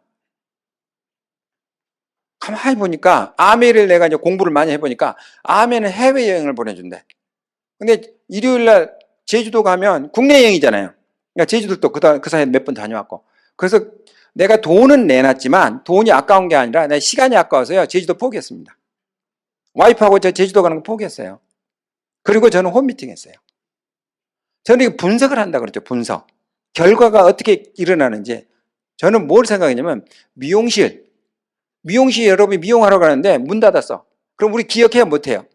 가만히 보니까 아메를 내가 이제 공부를 많이 해보니까 아메는 해외여행을 보내준대. 근데 일요일날 제주도 가면 국내 여행이잖아요. 그러니까 제주도도 그 사이에 몇 번 다녀왔고. 그래서 내가 돈은 내놨지만 돈이 아까운 게 아니라 내 시간이 아까워서요. 제주도 포기했습니다. 와이프하고 저 제주도 가는 거 포기했어요. 그리고 저는 홈미팅 했어요. 저는 분석을 한다 그랬죠. 분석. 결과가 어떻게 일어나는지. 저는 뭘 생각했냐면 미용실 여러분이 미용하러 가는데 문 닫았어. 그럼 우리 기억해야 못해요.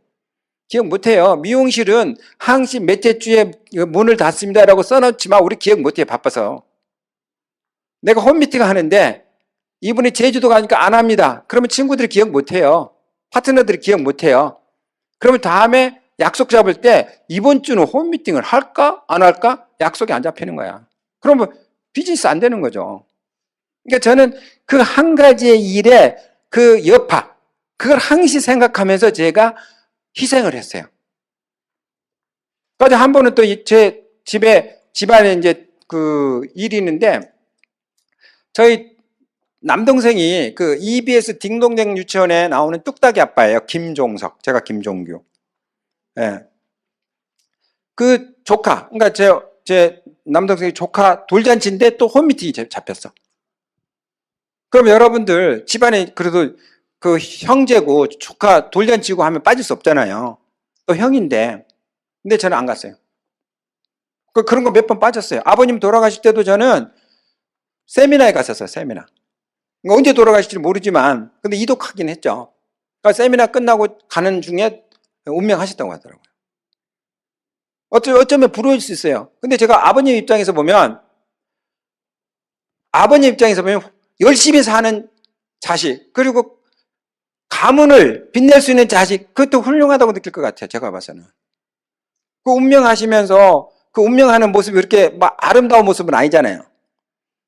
기억 못해요. 미용실은 항시 몇째 주에 문을 닫습니다라고 써놓지만 우리 기억 못해요. 바빠서. 내가 홈미팅 하는데 이분이 제주도 가니까 안 합니다. 그러면 친구들이 기억 못해요. 파트너들이 기억 못해요. 그러면 다음에 약속 잡을 때 이번 주는 홈미팅을 할까? 안 할까? 약속이 안 잡히는 거야. 그러면 비즈니스 안 되는 거죠. 그러니까 저는 그 한 가지의 일에 그 여파, 그걸 항시 생각하면서 제가 희생을 했어요. 그래서 한 번은 또 제 집안에 이제 그 일이 있는데 저희 남동생이 그 EBS 딩동댕 유치원에 나오는 뚝딱이 아빠예요. 김종석. 제가 김종규. 예. 그 조카, 그러니까 제 남동생이 조카 돌잔치인데 또 홈미팅이 잡혔어. 그럼 여러분들 집안에 그래도 그 형제고 조카 돌잔치고 하면 빠질 수 없잖아요. 또 형인데. 근데 저는 안 갔어요. 그런 거 몇 번 빠졌어요. 아버님 돌아가실 때도 저는 세미나에 갔었어요. 세미나. 그러니까 언제 돌아가실지 모르지만 근데 이독하긴 했죠. 그러니까 세미나 끝나고 가는 중에 운명하셨다고 하더라고요. 어쩌면 부러울 수 있어요. 근데 제가 아버님 입장에서 보면 열심히 사는 자식 그리고 가문을 빛낼 수 있는 자식 그것도 훌륭하다고 느낄 것 같아요. 제가 봐서는. 그 운명하시면서 그 운명하는 모습이 이렇게 막 아름다운 모습은 아니잖아요.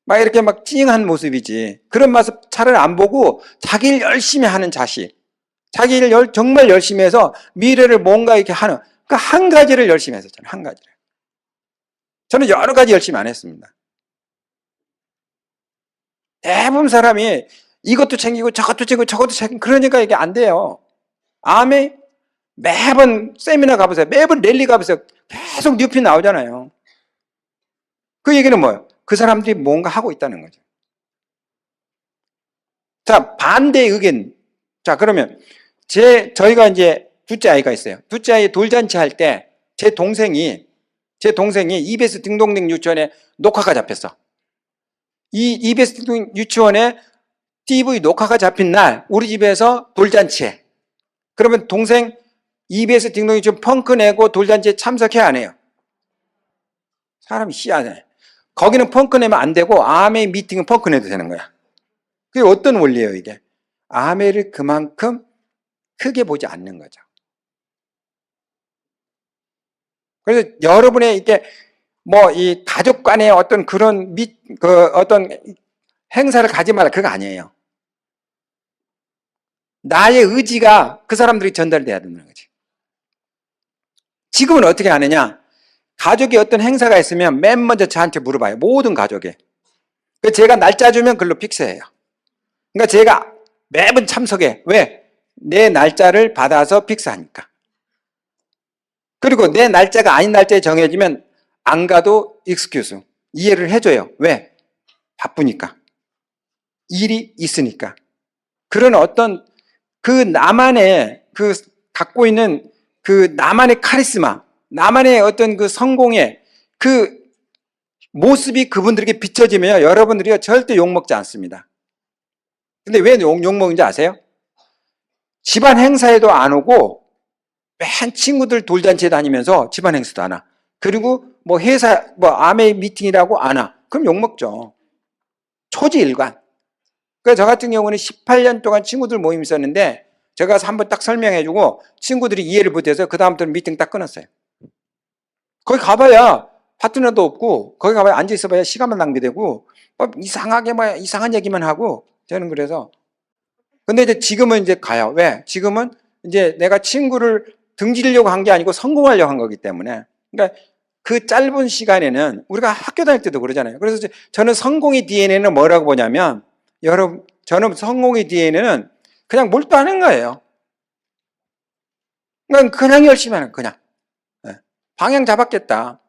막 이렇게 막 찡한 모습이지. 그런 모습 차라리 안 보고 자기 일 열심히 하는 자식. 자기 일 정말 열심히 해서 미래를 뭔가 이렇게 하는 그 한 가지를 열심히 했었잖아요. 한 가지를. 저는 여러 가지 열심히 안 했습니다. 대부분 사람이 이것도 챙기고 저것도 챙기고 그러니까 이게 안 돼요. 암에 매번 세미나 가보세요. 매번 랠리 가보세요. 계속 뉴피 나오잖아요. 그 얘기는 뭐예요? 그 사람들이 뭔가 하고 있다는 거죠. 자, 반대 의견. 자, 그러면 저희가 이제 둘째 아이가 있어요. 둘째 아이 돌잔치 할 때 제 동생이 EBS 딩동댕 유치원에 녹화가 잡혔어. 이 EBS 딩동댕 유치원에 TV 녹화가 잡힌 날 우리 집에서 돌잔치해. 그러면 동생 EBS 딩동댕 유치원 펑크 내고 돌잔치에 참석해야 안 해요? 사람이 희한해. 거기는 펑크 내면 안 되고 아메 미팅은 펑크 내도 되는 거야. 그게 어떤 원리예요 이게? 아메를 그만큼 크게 보지 않는 거죠. 그래서 여러분의 이게 뭐 이 가족 간의 어떤 그런 어떤 행사를 가지 말라 그거 아니에요. 나의 의지가 그 사람들이 전달돼야 된다는 거지. 지금은 어떻게 하느냐? 가족이 어떤 행사가 있으면 맨 먼저 저한테 물어봐요. 모든 가족이. 제가 날짜 주면 그걸로 픽스해요. 그러니까 제가 매번 참석해. 왜? 내 날짜를 받아서 픽스하니까. 그리고 내 날짜가 아닌 날짜에 정해지면 안 가도 익스큐즈. 이해를 해줘요. 왜? 바쁘니까. 일이 있으니까. 그런 어떤 그 나만의 그 갖고 있는 그 나만의 카리스마, 나만의 어떤 그 성공의 그 모습이 그분들에게 비춰지면 여러분들이 절대 욕먹지 않습니다. 근데 왜 욕먹는지 아세요? 집안 행사에도 안 오고 맨 친구들 돌잔치에 다니면서 집안 행사도 안 와. 그리고 뭐 회사 뭐 아메 미팅이라고 안 와. 그럼 욕먹죠. 초지일관. 그래서 저 같은 경우는 18년 동안 친구들 모임 있었는데 제가 한번 딱 설명해주고 친구들이 이해를 못해서 그 다음부터는 미팅 딱 끊었어요. 거기 가봐야 파트너도 없고 거기 가봐야 앉아있어봐야 시간만 낭비되고 이상하게 뭐 이상한 얘기만 하고 저는 그래서 근데 이제 지금은 이제 가요. 왜? 지금은 이제 내가 친구를 등지려고 한 게 아니고 성공하려고 한 거기 때문에 그러니까 그 짧은 시간에는 우리가 학교 다닐 때도 그러잖아요. 그래서 저는 성공의 DNA는 뭐라고 보냐면 여러분 저는 성공의 DNA는 그냥 몰두하는 거예요. 그냥 열심히 하는 거예요. 그냥 방향 잡았겠다.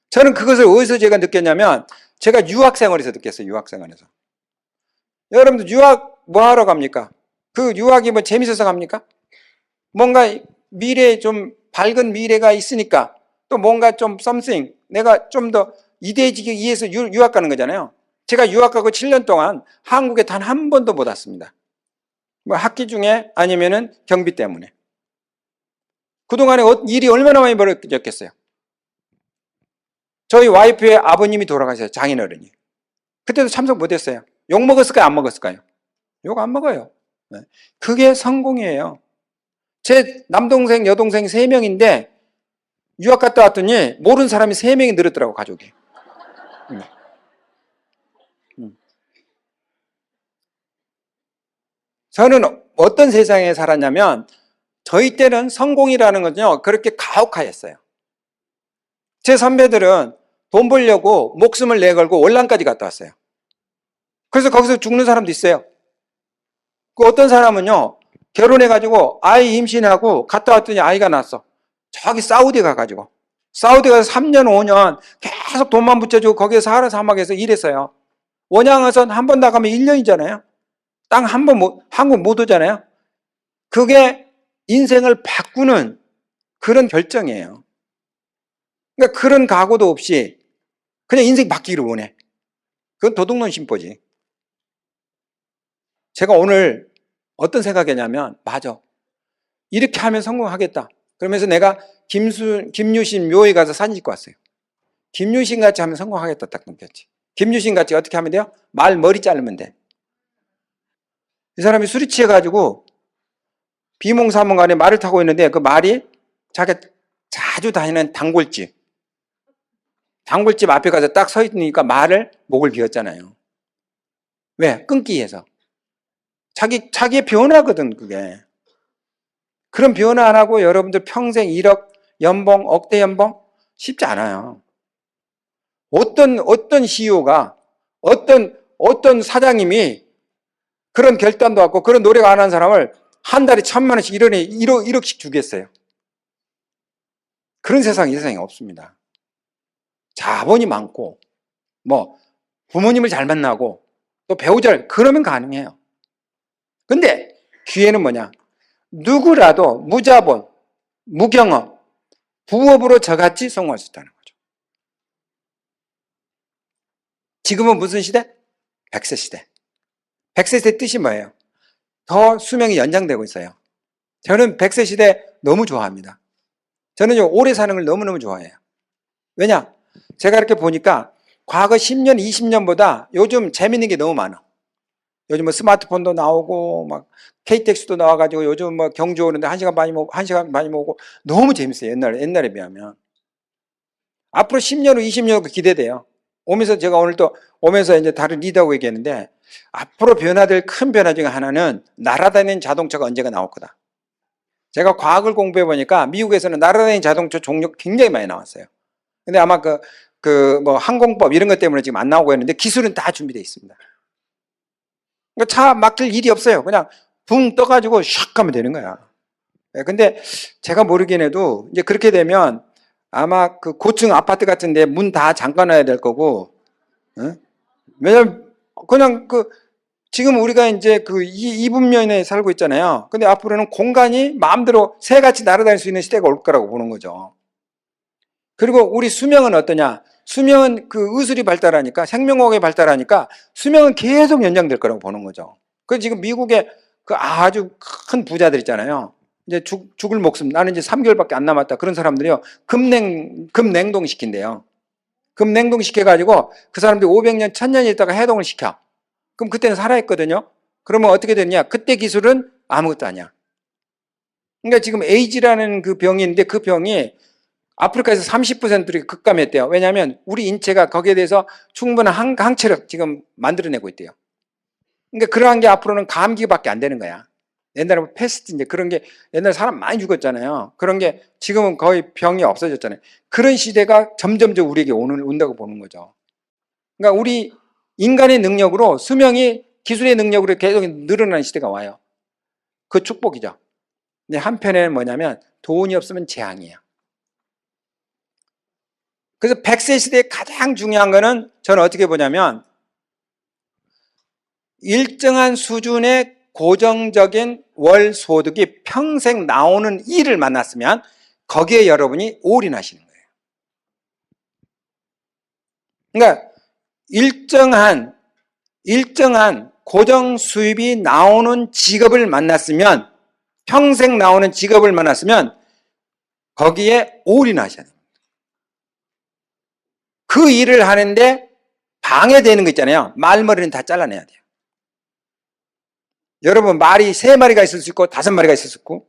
저는 그것을 어디서 제가 느꼈냐면 제가 유학생활에서 느꼈어요. 유학생활에서. 여러분들 유학 뭐 하러 갑니까? 그 유학이 뭐 재밌어서 갑니까? 뭔가 미래에 좀 밝은 미래가 있으니까 또 뭔가 좀 something 내가 좀 더 이대해지기 위해서 유학 가는 거잖아요. 제가 유학 가고 7년 동안 한국에 단 한 번도 못 왔습니다. 뭐 학기 중에 아니면은 경비 때문에. 그동안에 일이 얼마나 많이 벌어졌겠어요. 저희 와이프의 아버님이 돌아가셨어요. 장인어른이. 그때도 참석 못했어요. 욕 먹었을까요? 안 먹었을까요? 욕 안 먹어요. 그게 성공이에요. 제 남동생, 여동생 3명인데 유학 갔다 왔더니 모르는 사람이 3명이 늘었더라고, 가족이. 저는 어떤 세상에 살았냐면 저희 때는 성공이라는 건요 그렇게 가혹하였어요. 제 선배들은 돈 벌려고 목숨을 내걸고 월남까지 갔다 왔어요. 그래서 거기서 죽는 사람도 있어요. 그 어떤 사람은요 결혼해가지고 아이 임신하고 갔다 왔더니 아이가 났어. 저기 사우디 가가지고 사우디 가서 3년 5년 계속 돈만 붙여주고 거기서 사하라 사막에서 일했어요. 원양어선 한 번 나가면 1년이잖아요. 땅 한 번 한국 못 오잖아요. 그게 인생을 바꾸는 그런 결정이에요. 그러니까 그런 각오도 없이 그냥 인생 바뀌기를 원해. 그건 도둑놈 심보지. 제가 오늘 어떤 생각이냐면 맞아. 이렇게 하면 성공하겠다. 그러면서 내가 김유신 묘에 가서 사진 찍고 왔어요. 김유신 같이 하면 성공하겠다 딱 느꼈지. 김유신 같이 어떻게 하면 돼요? 말 머리 자르면 돼. 이 사람이 술이 취해가지고 비몽사몽간에 말을 타고 있는데 그 말이 자기가 자주 다니는 단골집 앞에 가서 딱 서 있으니까 말을 목을 비웠잖아요. 왜? 끊기 위해서. 자기의 변화거든 그게. 그런 변화 안 하고 여러분들 평생 1억 연봉, 억대 연봉 쉽지 않아요. 어떤 CEO가 어떤 사장님이 그런 결단도 하고 그런 노력 안 한 사람을 한 달에 1,000만 원씩 1억씩 주겠어요. 그런 세상이 이 세상에 없습니다. 자본이 많고 뭐 부모님을 잘 만나고 또 배우자를 그러면 가능해요. 근데 기회는 뭐냐? 누구라도 무자본, 무경험, 부업으로 저같이 성공할 수 있다는 거죠. 지금은 무슨 시대? 100세 시대. 100세 시대 뜻이 뭐예요? 더 수명이 연장되고 있어요. 저는 100세 시대 너무 좋아합니다. 저는 오래 사는 걸 너무너무 좋아해요. 왜냐? 제가 이렇게 보니까 과거 10년, 20년보다 요즘 재밌는 게 너무 많아. 요즘 뭐 스마트폰도 나오고 막 KTX도 나와가지고 요즘 뭐 경주 오는데 1시간 많이 모고 너무 재밌어요. 옛날에 비하면. 앞으로 10년 후, 20년 후 기대돼요. 제가 오늘 또 오면서 이제 다른 리더하고 얘기했는데 앞으로 변화될 큰 변화 중에 하나는 날아다니는 자동차가 언제가 나올 거다. 제가 과학을 공부해 보니까 미국에서는 날아다니는 자동차 종류가 굉장히 많이 나왔어요. 근데 아마 뭐 항공법 이런 것 때문에 지금 안 나오고 있는데 기술은 다 준비되어 있습니다. 그러니까 차 막힐 일이 없어요. 그냥 붕 떠가지고 샥 하면 되는 거야. 예, 근데 제가 모르긴 해도 이제 그렇게 되면 아마 그 고층 아파트 같은데 문 다 잠가놔야 될 거고, 어? 왜냐면 그냥 그 지금 우리가 이제 그 이분면에 살고 있잖아요. 근데 앞으로는 공간이 마음대로 새같이 날아다닐 수 있는 시대가 올 거라고 보는 거죠. 그리고 우리 수명은 어떠냐? 수명은 그 의술이 발달하니까, 생명과학이 발달하니까 수명은 계속 연장될 거라고 보는 거죠. 그 지금 미국에 그 아주 큰 부자들 있잖아요. 이제 죽을 목숨, 나는 이제 3개월밖에 안 남았다. 그런 사람들이요. 급냉동 시킨대요. 급냉동 시켜가지고 그 사람들이 500년, 1000년 있다가 해동을 시켜. 그럼 그때는 살아있거든요. 그러면 어떻게 되냐? 그때 기술은 아무것도 아니야. 그러니까 지금 에이즈라는 그 병이 있는데 그 병이 아프리카에서 30%를 급감했대요. 왜냐하면 우리 인체가 거기에 대해서 충분한 항체를 지금 만들어내고 있대요. 그러니까 그러한 게 앞으로는 감기밖에 안 되는 거야. 옛날에 뭐 패스트 이제 그런 게 옛날에 사람 많이 죽었잖아요. 그런 게 지금은 거의 병이 없어졌잖아요. 그런 시대가 점점점 우리에게 온다고 보는 거죠. 그러니까 우리 인간의 능력으로 수명이 기술의 능력으로 계속 늘어나는 시대가 와요. 그 축복이죠. 근데 한편에는 뭐냐면 돈이 없으면 재앙이에요. 그래서 100세 시대에 가장 중요한 거는 저는 어떻게 보냐면 일정한 수준의 고정적인 월 소득이 평생 나오는 일을 만났으면 거기에 여러분이 올인하시는 거예요. 그러니까 일정한 고정 수입이 나오는 직업을 만났으면, 평생 나오는 직업을 만났으면 거기에 올인하셔야 됩니다. 그 일을 하는데 방해되는 거 있잖아요. 말머리는 다 잘라내야 돼요. 여러분, 말이 3마리가 있을 수 있고 5마리가 있을 수 있고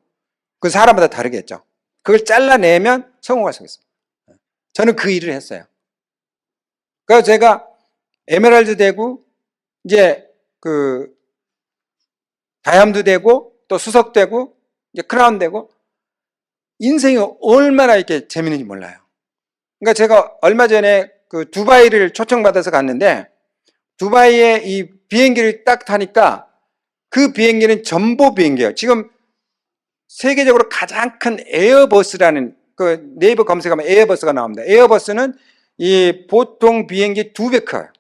그 사람마다 다르겠죠. 그걸 잘라내면 성공할 수 있습니다. 저는 그 일을 했어요. 그래서 제가 에메랄드 되고 이제 그 다이아몬드 되고 또 수석 되고 이제 크라운 되고 인생이 얼마나 이렇게 재밌는지 몰라요. 그러니까 제가 얼마 전에 그 두바이를 초청받아서 갔는데 두바이에 이 비행기를 딱 타니까 그 비행기는 전보 비행기예요. 지금 세계적으로 가장 큰 에어버스라는, 그 네이버 검색하면 에어버스가 나옵니다. 에어버스는 이 보통 비행기 2배 커요.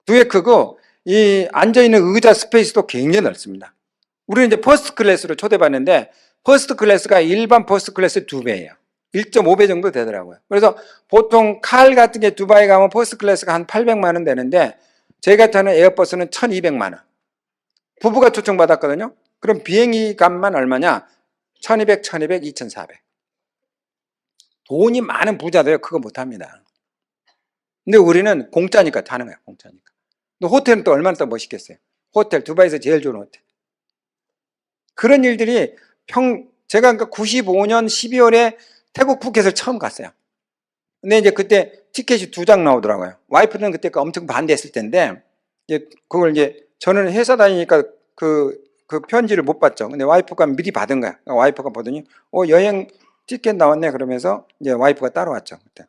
2배 크고 이 앉아있는 의자 스페이스도 굉장히 넓습니다. 우리는 이제 퍼스트 클래스로 초대받는데 퍼스트 클래스가 일반 퍼스트 클래스 2배예요. 1.5배 정도 되더라고요. 그래서 보통 칼 같은 게 두바이 가면 퍼스트 클래스가 한 800만 원 되는데 제가 타는 에어버스는 1200만 원. 부부가 초청받았거든요. 그럼 비행기 값만 얼마냐? 1200, 1200, 2400. 돈이 많은 부자들 그거 못합니다. 근데 우리는 공짜니까 타는 거야. 공짜니까. 근데 호텔은 또 얼마나 더 멋있겠어요. 호텔, 두바이에서 제일 좋은 호텔. 그런 일들이 제가 95년 12월에 태국 푸켓을 처음 갔어요. 근데 이제 그때 티켓이 2장 나오더라고요. 와이프는 그때 엄청 반대했을 텐데, 이제 그걸 이제 저는 회사 다니니까 그 편지를 못 봤죠. 근데 와이프가 미리 받은 거야. 와이프가 보더니, 여행 티켓 나왔네. 그러면서 이제 와이프가 따라왔죠. 그때.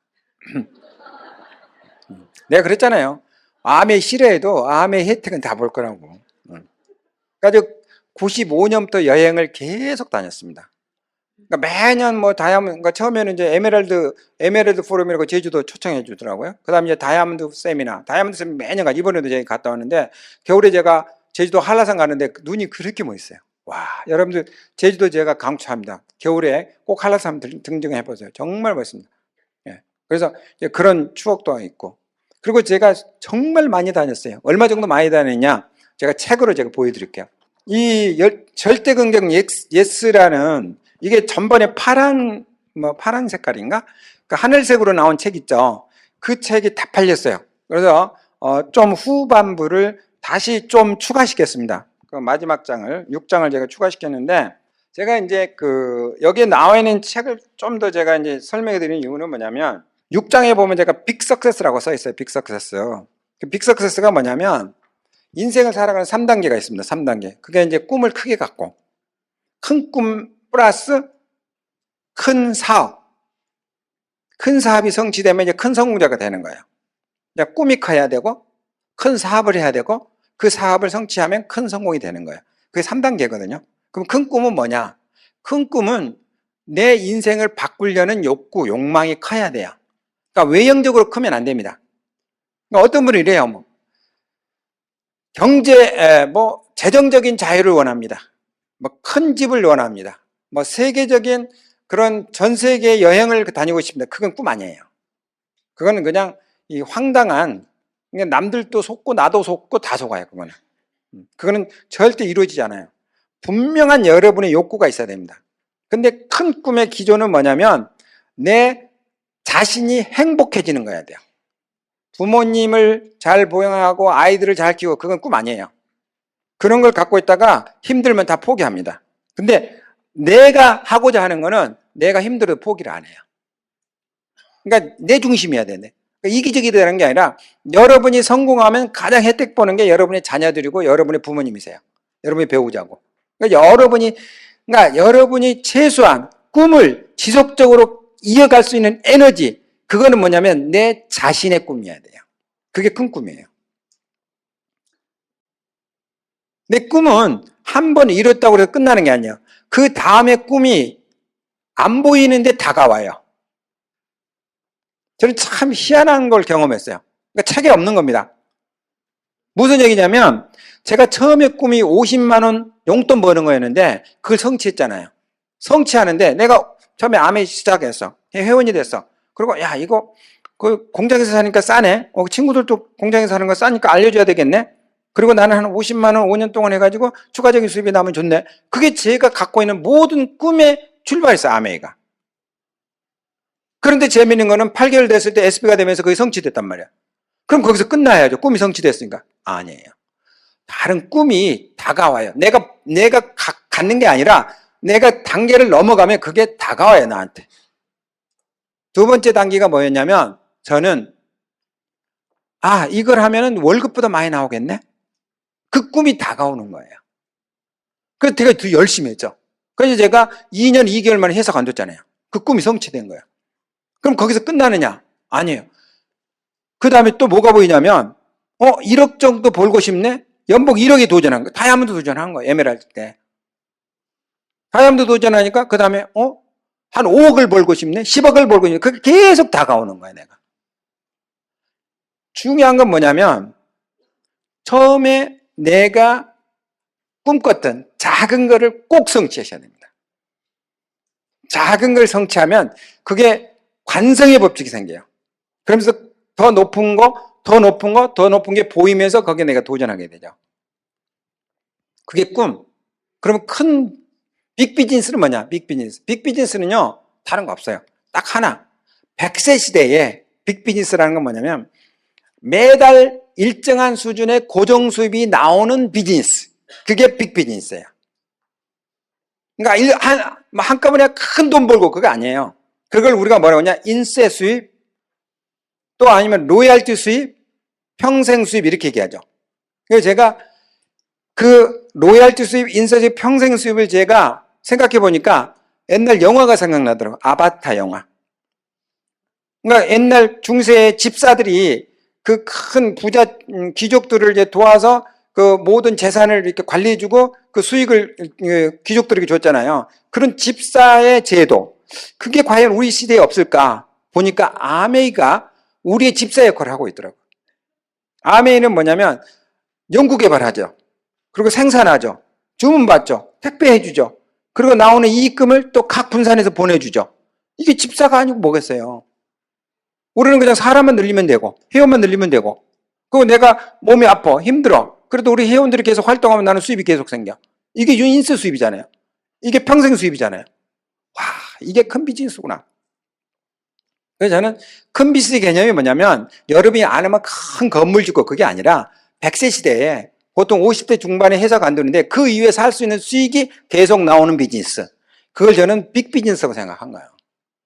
내가 그랬잖아요. 암에 싫어해도 암의 혜택은 다 볼 거라고. 그래서 95년부터 여행을 계속 다녔습니다. 그러니까 매년 뭐 다이아몬드, 그러니까 처음에는 이제 에메랄드 포럼이라고 제주도 초청해 주더라고요. 그 다음에 이제 다이아몬드 세미나 매년 이번에도 제가 갔다 왔는데, 겨울에 제가 제주도 한라산 가는데 눈이 그렇게 멋있어요. 와, 여러분들 제주도 제가 강추합니다. 겨울에 꼭 한라산 등정해 보세요. 정말 멋있습니다. 예. 그래서 그런 추억도 있고, 그리고 제가 정말 많이 다녔어요. 얼마 정도 많이 다녔냐? 제가 책으로 제가 보여드릴게요. 이 절대 긍정 예스라는, 이게 전번에 파란 색깔인가? 그 하늘색으로 나온 책 있죠. 그 책이 다 팔렸어요. 그래서 좀 후반부를 다시 좀 추가시켰습니다. 그 마지막 장을 6장을 제가 추가시켰는데, 제가 이제 여기에 나와 있는 책을 좀 더 제가 이제 설명해 드리는 이유는 뭐냐면, 6장에 보면 제가 빅 석세스라고 써 있어요. 빅 석세스. 그 빅 석세스가 뭐냐면, 인생을 살아가는 3단계가 있습니다. 3단계. 그게 이제 꿈을 크게 갖고, 큰 꿈 플러스 큰 사업. 큰 사업이 성취되면 이제 큰 성공자가 되는 거예요. 꿈이 커야 되고, 큰 사업을 해야 되고, 그 사업을 성취하면 큰 성공이 되는 거예요. 그게 3단계거든요. 그럼 큰 꿈은 뭐냐? 큰 꿈은 내 인생을 바꾸려는 욕구, 욕망이 커야 돼요. 그러니까 외형적으로 크면 안 됩니다. 그러니까 어떤 분은 이래요. 뭐 재정적인 자유를 원합니다. 뭐 큰 집을 원합니다. 뭐 세계적인 그런 전 세계 여행을 다니고 싶습니다. 그건 꿈 아니에요. 그거는 그냥 이 황당한, 남들도 속고 나도 속고 다 속아요. 그거는 절대 이루어지지 않아요. 분명한 여러분의 욕구가 있어야 됩니다. 근데 큰 꿈의 기조는 뭐냐면 내 자신이 행복해지는 거야 돼요. 부모님을 잘 보양하고 아이들을 잘 키우고 그건 꿈 아니에요. 그런 걸 갖고 있다가 힘들면 다 포기합니다. 근데 내가 하고자 하는 거는 내가 힘들어도 포기를 안 해요. 그러니까 내 중심이어야 되네. 그러니까 이기적이 되는 게 아니라 여러분이 성공하면 가장 혜택 보는 게 여러분의 자녀들이고 여러분의 부모님이세요. 여러분이 배우자고. 그러니까 여러분이 최소한 꿈을 지속적으로 이어갈 수 있는 에너지, 그거는 뭐냐면 내 자신의 꿈이어야 돼요. 그게 큰 꿈이에요. 내 꿈은 한 번 이뤘다고 해서 끝나는 게 아니에요. 그 다음에 꿈이 안 보이는데 다가와요. 저는 참 희한한 걸 경험했어요. 그러니까 책에 없는 겁니다. 무슨 얘기냐면 제가 처음에 꿈이 50만 원 용돈 버는 거였는데 그걸 성취했잖아요. 성취하는데 내가 처음에 아메 시작했어. 회원이 됐어. 그리고 야 이거 그 공장에서 사니까 싸네. 친구들도 공장에서 사는 거 싸니까 알려줘야 되겠네. 그리고 나는 한 50만 원 5년 동안 해가지고 추가적인 수입이 나면 좋네. 그게 제가 갖고 있는 모든 꿈의 출발이었어요. 아메이가. 그런데 재미있는 거는 8개월 됐을 때 SB가 되면서 그게 성취됐단 말이야. 그럼 거기서 끝나야죠. 꿈이 성취됐으니까. 아니에요. 다른 꿈이 다가와요. 내가 갖는 게 아니라 내가 단계를 넘어가면 그게 다가와요, 나한테. 두 번째 단계가 뭐였냐면 저는 이걸 하면은 월급보다 많이 나오겠네? 그 꿈이 다가오는 거예요. 그래서 제가 더 열심히 했죠. 그래서 제가 2년 2개월 만에 회사 관뒀잖아요. 그 꿈이 성취된 거예요. 그럼 거기서 끝나느냐? 아니에요. 그 다음에 또 뭐가 보이냐면 1억 정도 벌고 싶네? 연봉 1억에 도전한 거예요. 다이아몬드 도전한 거예요. 에메랄드 때. 다이아몬드 도전하니까 그 다음에 한 5억을 벌고 싶네? 10억을 벌고 싶네? 그게 계속 다가오는 거예요. 내가. 중요한 건 뭐냐면 처음에 내가 꿈꿨던 작은 거를 꼭 성취하셔야 됩니다. 작은 걸 성취하면 그게 관성의 법칙이 생겨요. 그러면서 더 높은 게 보이면서 거기에 내가 도전하게 되죠. 그게 꿈. 그러면 큰 빅비즈니스는 뭐냐? 빅비즈니스는요, 다른 거 없어요. 딱 하나. 100세 시대에 빅비즈니스라는 건 뭐냐면 매달 일정한 수준의 고정 수입이 나오는 비즈니스. 그게 빅비즈니스예요. 그러니까 한꺼번에 큰 돈 벌고 그거 아니에요. 그걸 우리가 뭐라고 하냐? 인세 수입, 또 아니면 로얄티 수입, 평생 수입 이렇게 얘기하죠. 그래서 제가 그 로얄티 수입, 인세 수입, 평생 수입을 제가 생각해 보니까 옛날 영화가 생각나더라고요. 아바타 영화. 그러니까 옛날 중세 집사들이 그 큰 부자 귀족들을 이제 도와서 그 모든 재산을 이렇게 관리해주고 그 수익을 귀족들에게 줬잖아요. 그런 집사의 제도. 그게 과연 우리 시대에 없을까? 보니까 아메이가 우리의 집사 역할을 하고 있더라고요. 아메이는 뭐냐면 연구 개발하죠. 그리고 생산하죠. 주문받죠. 택배해주죠. 그리고 나오는 이익금을 또 각 분산해서 보내주죠. 이게 집사가 아니고 뭐겠어요. 우리는 그냥 사람만 늘리면 되고 회원만 늘리면 되고 그리고 내가 몸이 아파 힘들어 그래도 우리 회원들이 계속 활동하면 나는 수입이 계속 생겨. 이게 인세 수입이잖아요. 이게 평생 수입이잖아요. 와, 이게 큰 비즈니스구나. 그래서 저는 큰 비즈니스 개념이 뭐냐면 여러분이 아는 큰 건물 짓고 그게 아니라 100세 시대에 보통 50대 중반에 회사 관두는데 그 이후에 살 수 있는 수익이 계속 나오는 비즈니스. 그걸 저는 빅 비즈니스라고 생각한 거예요.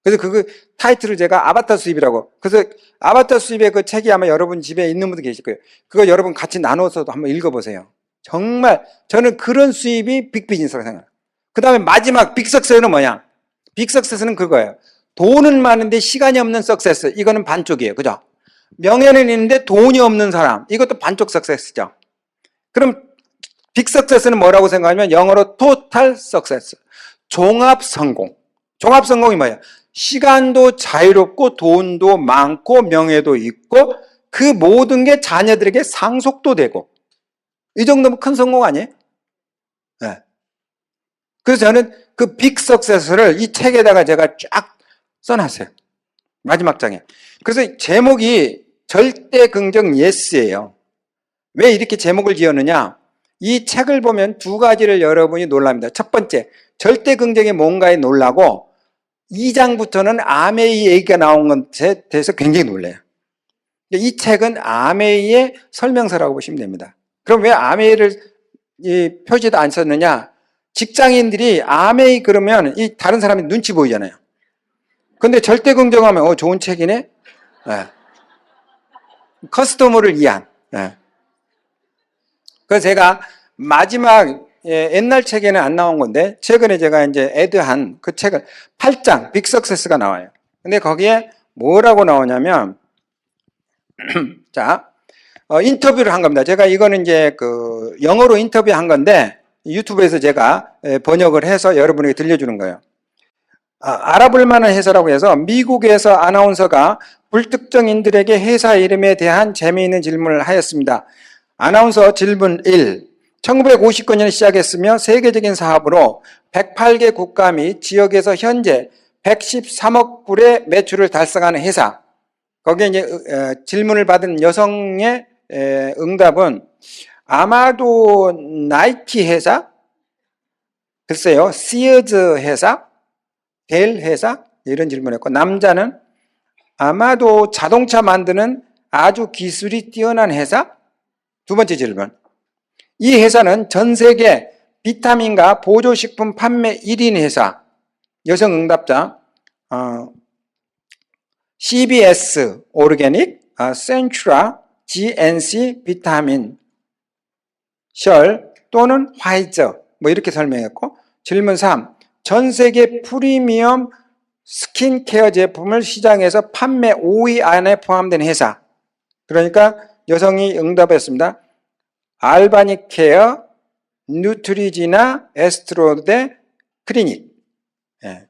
그래서 그 타이틀을 제가 아바타 수입이라고. 그래서 아바타 수입의 그 책이 아마 여러분 집에 있는 분도 계실 거예요. 그거 여러분 같이 나눠서도 한번 읽어보세요. 정말 저는 그런 수입이 빅 비즈니스라고 생각해요. 그 다음에 마지막 빅 석세스는 뭐냐? 빅 석세스는 그거예요. 돈은 많은데 시간이 없는 석세스. 이거는 반쪽이에요. 그죠? 명예는 있는데 돈이 없는 사람. 이것도 반쪽 석세스죠. 그럼 빅 석세스는 뭐라고 생각하면 영어로 total success. 종합 성공. 종합 성공이 뭐예요? 시간도 자유롭고 돈도 많고 명예도 있고 그 모든 게 자녀들에게 상속도 되고 이 정도면 큰 성공 아니에요? 네. 그래서 저는 그 빅 석세스를 이 책에다가 제가 쫙 써놨어요. 마지막 장에. 그래서 제목이 절대 긍정 예스예요. 왜 이렇게 제목을 지었느냐? 이 책을 보면 두 가지를 여러분이 놀랍니다. 첫 번째, 절대 긍정이 뭔가에 놀라고 2장부터는 아메이 얘기가 나온 것에 대해서 굉장히 놀래요. 이 책은 아메이의 설명서라고 보시면 됩니다. 그럼 왜 아메이를 표지도 안 썼느냐? 직장인들이 아메이 그러면 이 다른 사람이 눈치 보이잖아요. 근데 절대 긍정하면 좋은 책이네. 네. 커스터머를 위한. 네. 그래서 제가 마지막 옛날 책에는 안 나온 건데 최근에 제가 이제 애드한 그 책을 8장 빅 석세스가 나와요. 근데 거기에 뭐라고 나오냐면 자 인터뷰를 한 겁니다. 제가 이거는 이제 그 영어로 인터뷰한 건데 유튜브에서 제가 번역을 해서 여러분에게 들려주는 거예요. 알아볼 만한 회사라고 해서 미국에서 아나운서가 불특정인들에게 회사 이름에 대한 재미있는 질문을 하였습니다. 아나운서 질문 1. 1959년에 시작했으며 세계적인 사업으로 108개 국가 및 지역에서 현재 113억 불의 매출을 달성하는 회사. 거기에 이제 질문을 받은 여성의 응답은 아마도 나이키 회사? 글쎄요, 시어즈 회사? 델 회사? 이런 질문을 했고, 남자는 아마도 자동차 만드는 아주 기술이 뛰어난 회사? 두 번째 질문. 이 회사는 전 세계 비타민과 보조식품 판매 1인 회사. 여성 응답자, CBS 오르게닉, 센츄라, GNC 비타민, 셜 또는 화이저 뭐 이렇게 설명했고, 질문 3. 전 세계 프리미엄 스킨케어 제품을 시장에서 판매 5위 안에 포함된 회사. 그러니까 여성이 응답했습니다. 알바닉 케어, 뉴트리지나, 에스트로데, 클리닉. 예.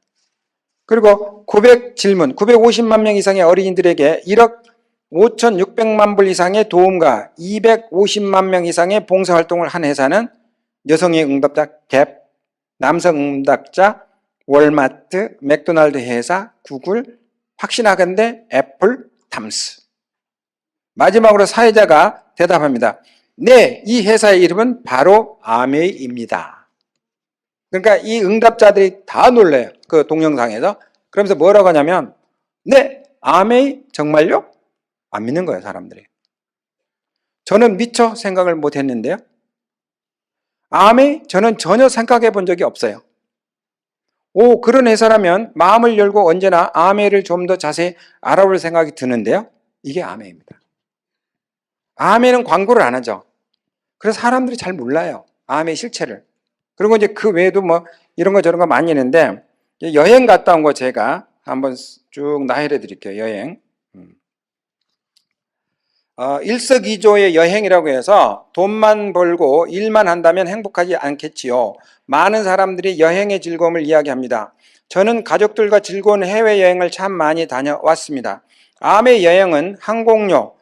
그리고 950만 명 이상의 어린이들에게 1억 5,600만 불 이상의 도움과 250만 명 이상의 봉사활동을 한 회사는 여성의 응답자 갭, 남성 응답자 월마트, 맥도날드 회사, 구글, 확신하건대 애플, 탐스. 마지막으로 사회자가 대답합니다. 네, 이 회사의 이름은 바로 아메이입니다. 그러니까 이 응답자들이 다 놀래요. 그 동영상에서. 그러면서 뭐라고 하냐면 네, 아메이 정말요? 안 믿는 거예요, 사람들이. 저는 미처 생각을 못 했는데요. 아메이? 저는 전혀 생각해 본 적이 없어요. 그런 회사라면 마음을 열고 언제나 아메이를 좀 더 자세히 알아볼 생각이 드는데요. 이게 아메이입니다. 아메이는 광고를 안 하죠. 그래서 사람들이 잘 몰라요. 아메이 실체를. 그리고 이제 그 외에도 뭐 이런 거 저런 거 많이 있는데 여행 갔다 온 거 제가 한번 쭉 나열해 드릴게요. 여행. 일석이조의 여행이라고 해서 돈만 벌고 일만 한다면 행복하지 않겠지요. 많은 사람들이 여행의 즐거움을 이야기합니다. 저는 가족들과 즐거운 해외여행을 참 많이 다녀왔습니다. 아메이 여행은 항공료,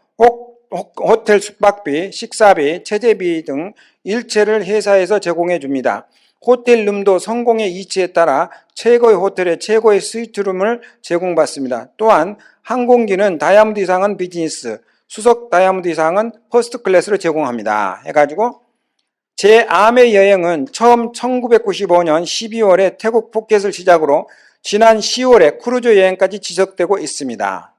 호텔 숙박비, 식사비, 체재비 등 일체를 회사에서 제공해 줍니다. 호텔 룸도 성공의 이치에 따라 최고의 호텔에 최고의 스위트룸을 제공받습니다. 또한 항공기는 다이아몬드 이상은 비즈니스, 수석 다이아몬드 이상은 퍼스트 클래스로 제공합니다. 해가지고 제 아메이 여행은 처음 1995년 12월에 태국 푸켓을 시작으로 지난 10월에 크루즈 여행까지 지속되고 있습니다.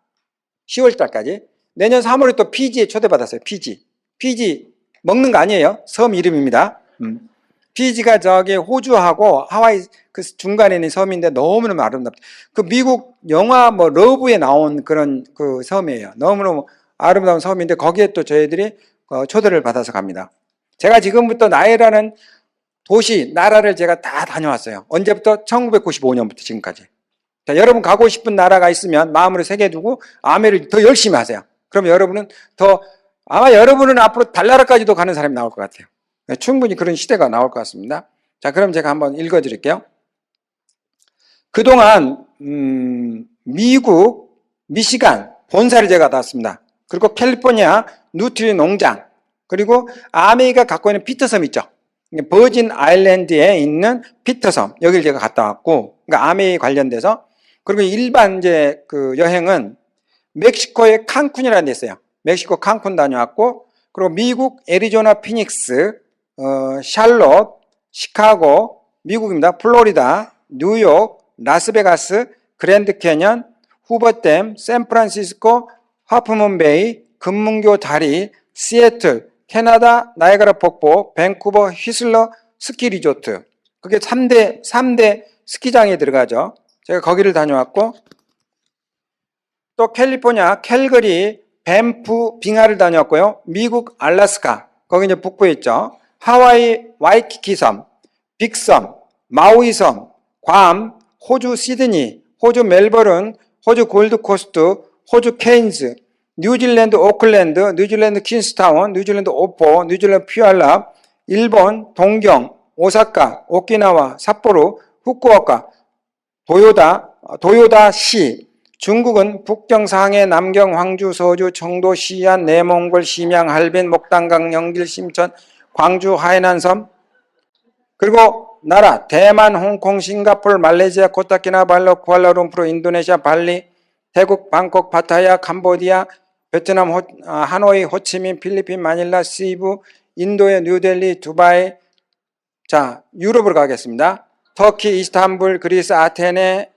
10월 달까지. 내년 3월에 또 피지에 초대받았어요. 피지 먹는 거 아니에요. 섬 이름입니다. 피지가 저기 호주하고 하와이 그 중간에 있는 섬인데 너무너무 아름답다. 그 미국 영화 뭐 러브에 나온 그런 그 섬이에요. 너무너무 아름다운 섬인데 거기에 또 저희들이 초대를 받아서 갑니다. 제가 지금부터 나이라는 도시, 나라를 제가 다 다녀왔어요. 언제부터? 1995년부터 지금까지. 자, 여러분 가고 싶은 나라가 있으면 마음으로 새겨두고 아메를 더 열심히 하세요. 그럼 여러분은 아마 여러분은 앞으로 달나라까지도 가는 사람이 나올 것 같아요. 충분히 그런 시대가 나올 것 같습니다. 자, 그럼 제가 한번 읽어드릴게요. 그동안 미국 미시간 본사를 제가 닿았습니다. 그리고 캘리포니아 누트리 농장, 그리고 아메이가 갖고 있는 피터섬 있죠. 버진 아일랜드에 있는 피터섬, 여기를 제가 갔다 왔고, 그러니까 아메이 관련돼서. 그리고 일반 이제 그 여행은 멕시코의 칸쿤이라는 데 있어요. 멕시코 칸쿤 다녀왔고, 그리고 미국 애리조나 피닉스, 샬롯, 시카고, 미국입니다. 플로리다, 뉴욕, 라스베가스, 그랜드 캐년, 후버댐, 샌프란시스코, 하프문베이, 금문교 다리, 시애틀, 캐나다 나이아가라 폭포, 밴쿠버 휘슬러 스키 리조트. 그게 3대 스키장에 들어가죠. 제가 거기를 다녀왔고, 또 캘리포니아 캘거리 밴프 빙하를 다녔고요. 미국 알래스카, 거기 이제 북부에 있죠. 하와이 와이키키 섬, 빅섬, 마우이 섬, 괌, 호주 시드니, 호주 멜버른, 호주 골드코스트, 호주 케인즈, 뉴질랜드 오클랜드, 뉴질랜드 퀸스타운, 뉴질랜드 오포, 뉴질랜드 퓨알랍, 일본 동경, 오사카, 오키나와, 삿포로, 후쿠오카, 도요다시, 중국은 북경, 상해, 남경, 황주, 서주, 청도, 시안, 내몽골, 심양, 할빈, 목단강, 영길, 심천, 광주, 하이난섬, 그리고 나라 대만, 홍콩, 싱가포르, 말레이시아, 코타키나발루, 쿠알라룸푸르, 인도네시아, 발리, 태국, 방콕, 파타야, 캄보디아, 베트남, 하노이, 호치민, 필리핀, 마닐라, 시부, 인도의 뉴델리, 두바이. 자, 유럽으로 가겠습니다. 터키, 이스탄불, 그리스, 아테네,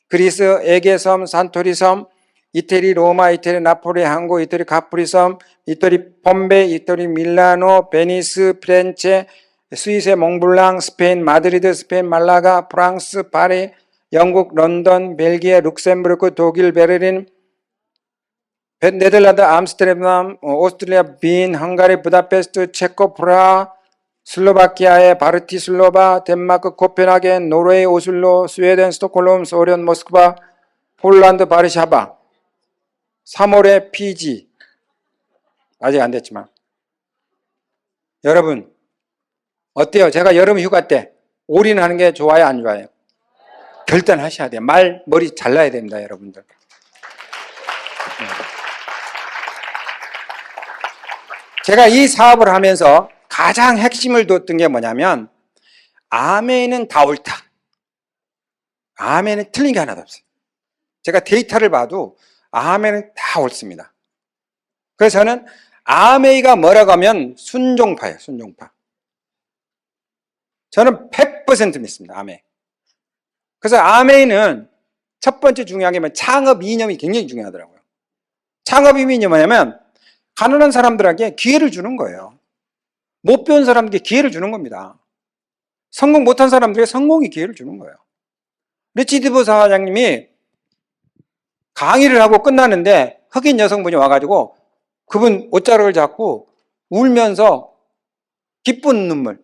그리스, 에게섬, 산토리섬, 이태리, 로마, 이태리, 나폴리, 항구, 이태리, 카프리섬, 이태리, 폼베이, 이태리, 밀라노, 베니스, 피렌체, 스위스의 몽블랑, 스페인, 마드리드, 스페인, 말라가, 프랑스, 파리, 영국, 런던, 벨기에, 룩셈부르크, 독일, 베를린, 네덜란드, 암스테르담, 오스트리아, 빈, 헝가리, 부다페스트, 체코, 프라하, 슬로바키아의 바르티슬로바, 덴마크, 코펜하겐, 노르웨이, 오슬로, 스웨덴, 스톡홀름, 소련, 모스크바, 폴란드, 바르샤바, 3월에 피지. 아직 안 됐지만. 여러분, 어때요? 제가 여름 휴가 때 올인하는 게 좋아요, 안 좋아요? 결단하셔야 돼요. 머리 잘라야 됩니다, 여러분들. 제가 이 사업을 하면서 가장 핵심을 뒀던 게 뭐냐면, 아멘은 다 옳다. 아멘은 틀린 게 하나도 없어요. 제가 데이터를 봐도 아멘은 다 옳습니다. 그래서 저는 아메이가 뭐라고 하면 순종파예요, 순종파. 저는 100% 믿습니다, 아메이. 그래서 아메이는 첫 번째 중요한 게 뭐냐면 창업 이념이 굉장히 중요하더라고요. 창업 이념이 뭐냐면 가난한 사람들에게 기회를 주는 거예요. 못 배운 사람들에게 기회를 주는 겁니다. 성공 못한 사람들에게 성공의 기회를 주는 거예요. 리치디브 사장님이 강의를 하고 끝나는데 흑인 여성분이 와가지고 그분 옷자락을 잡고 울면서 기쁜 눈물.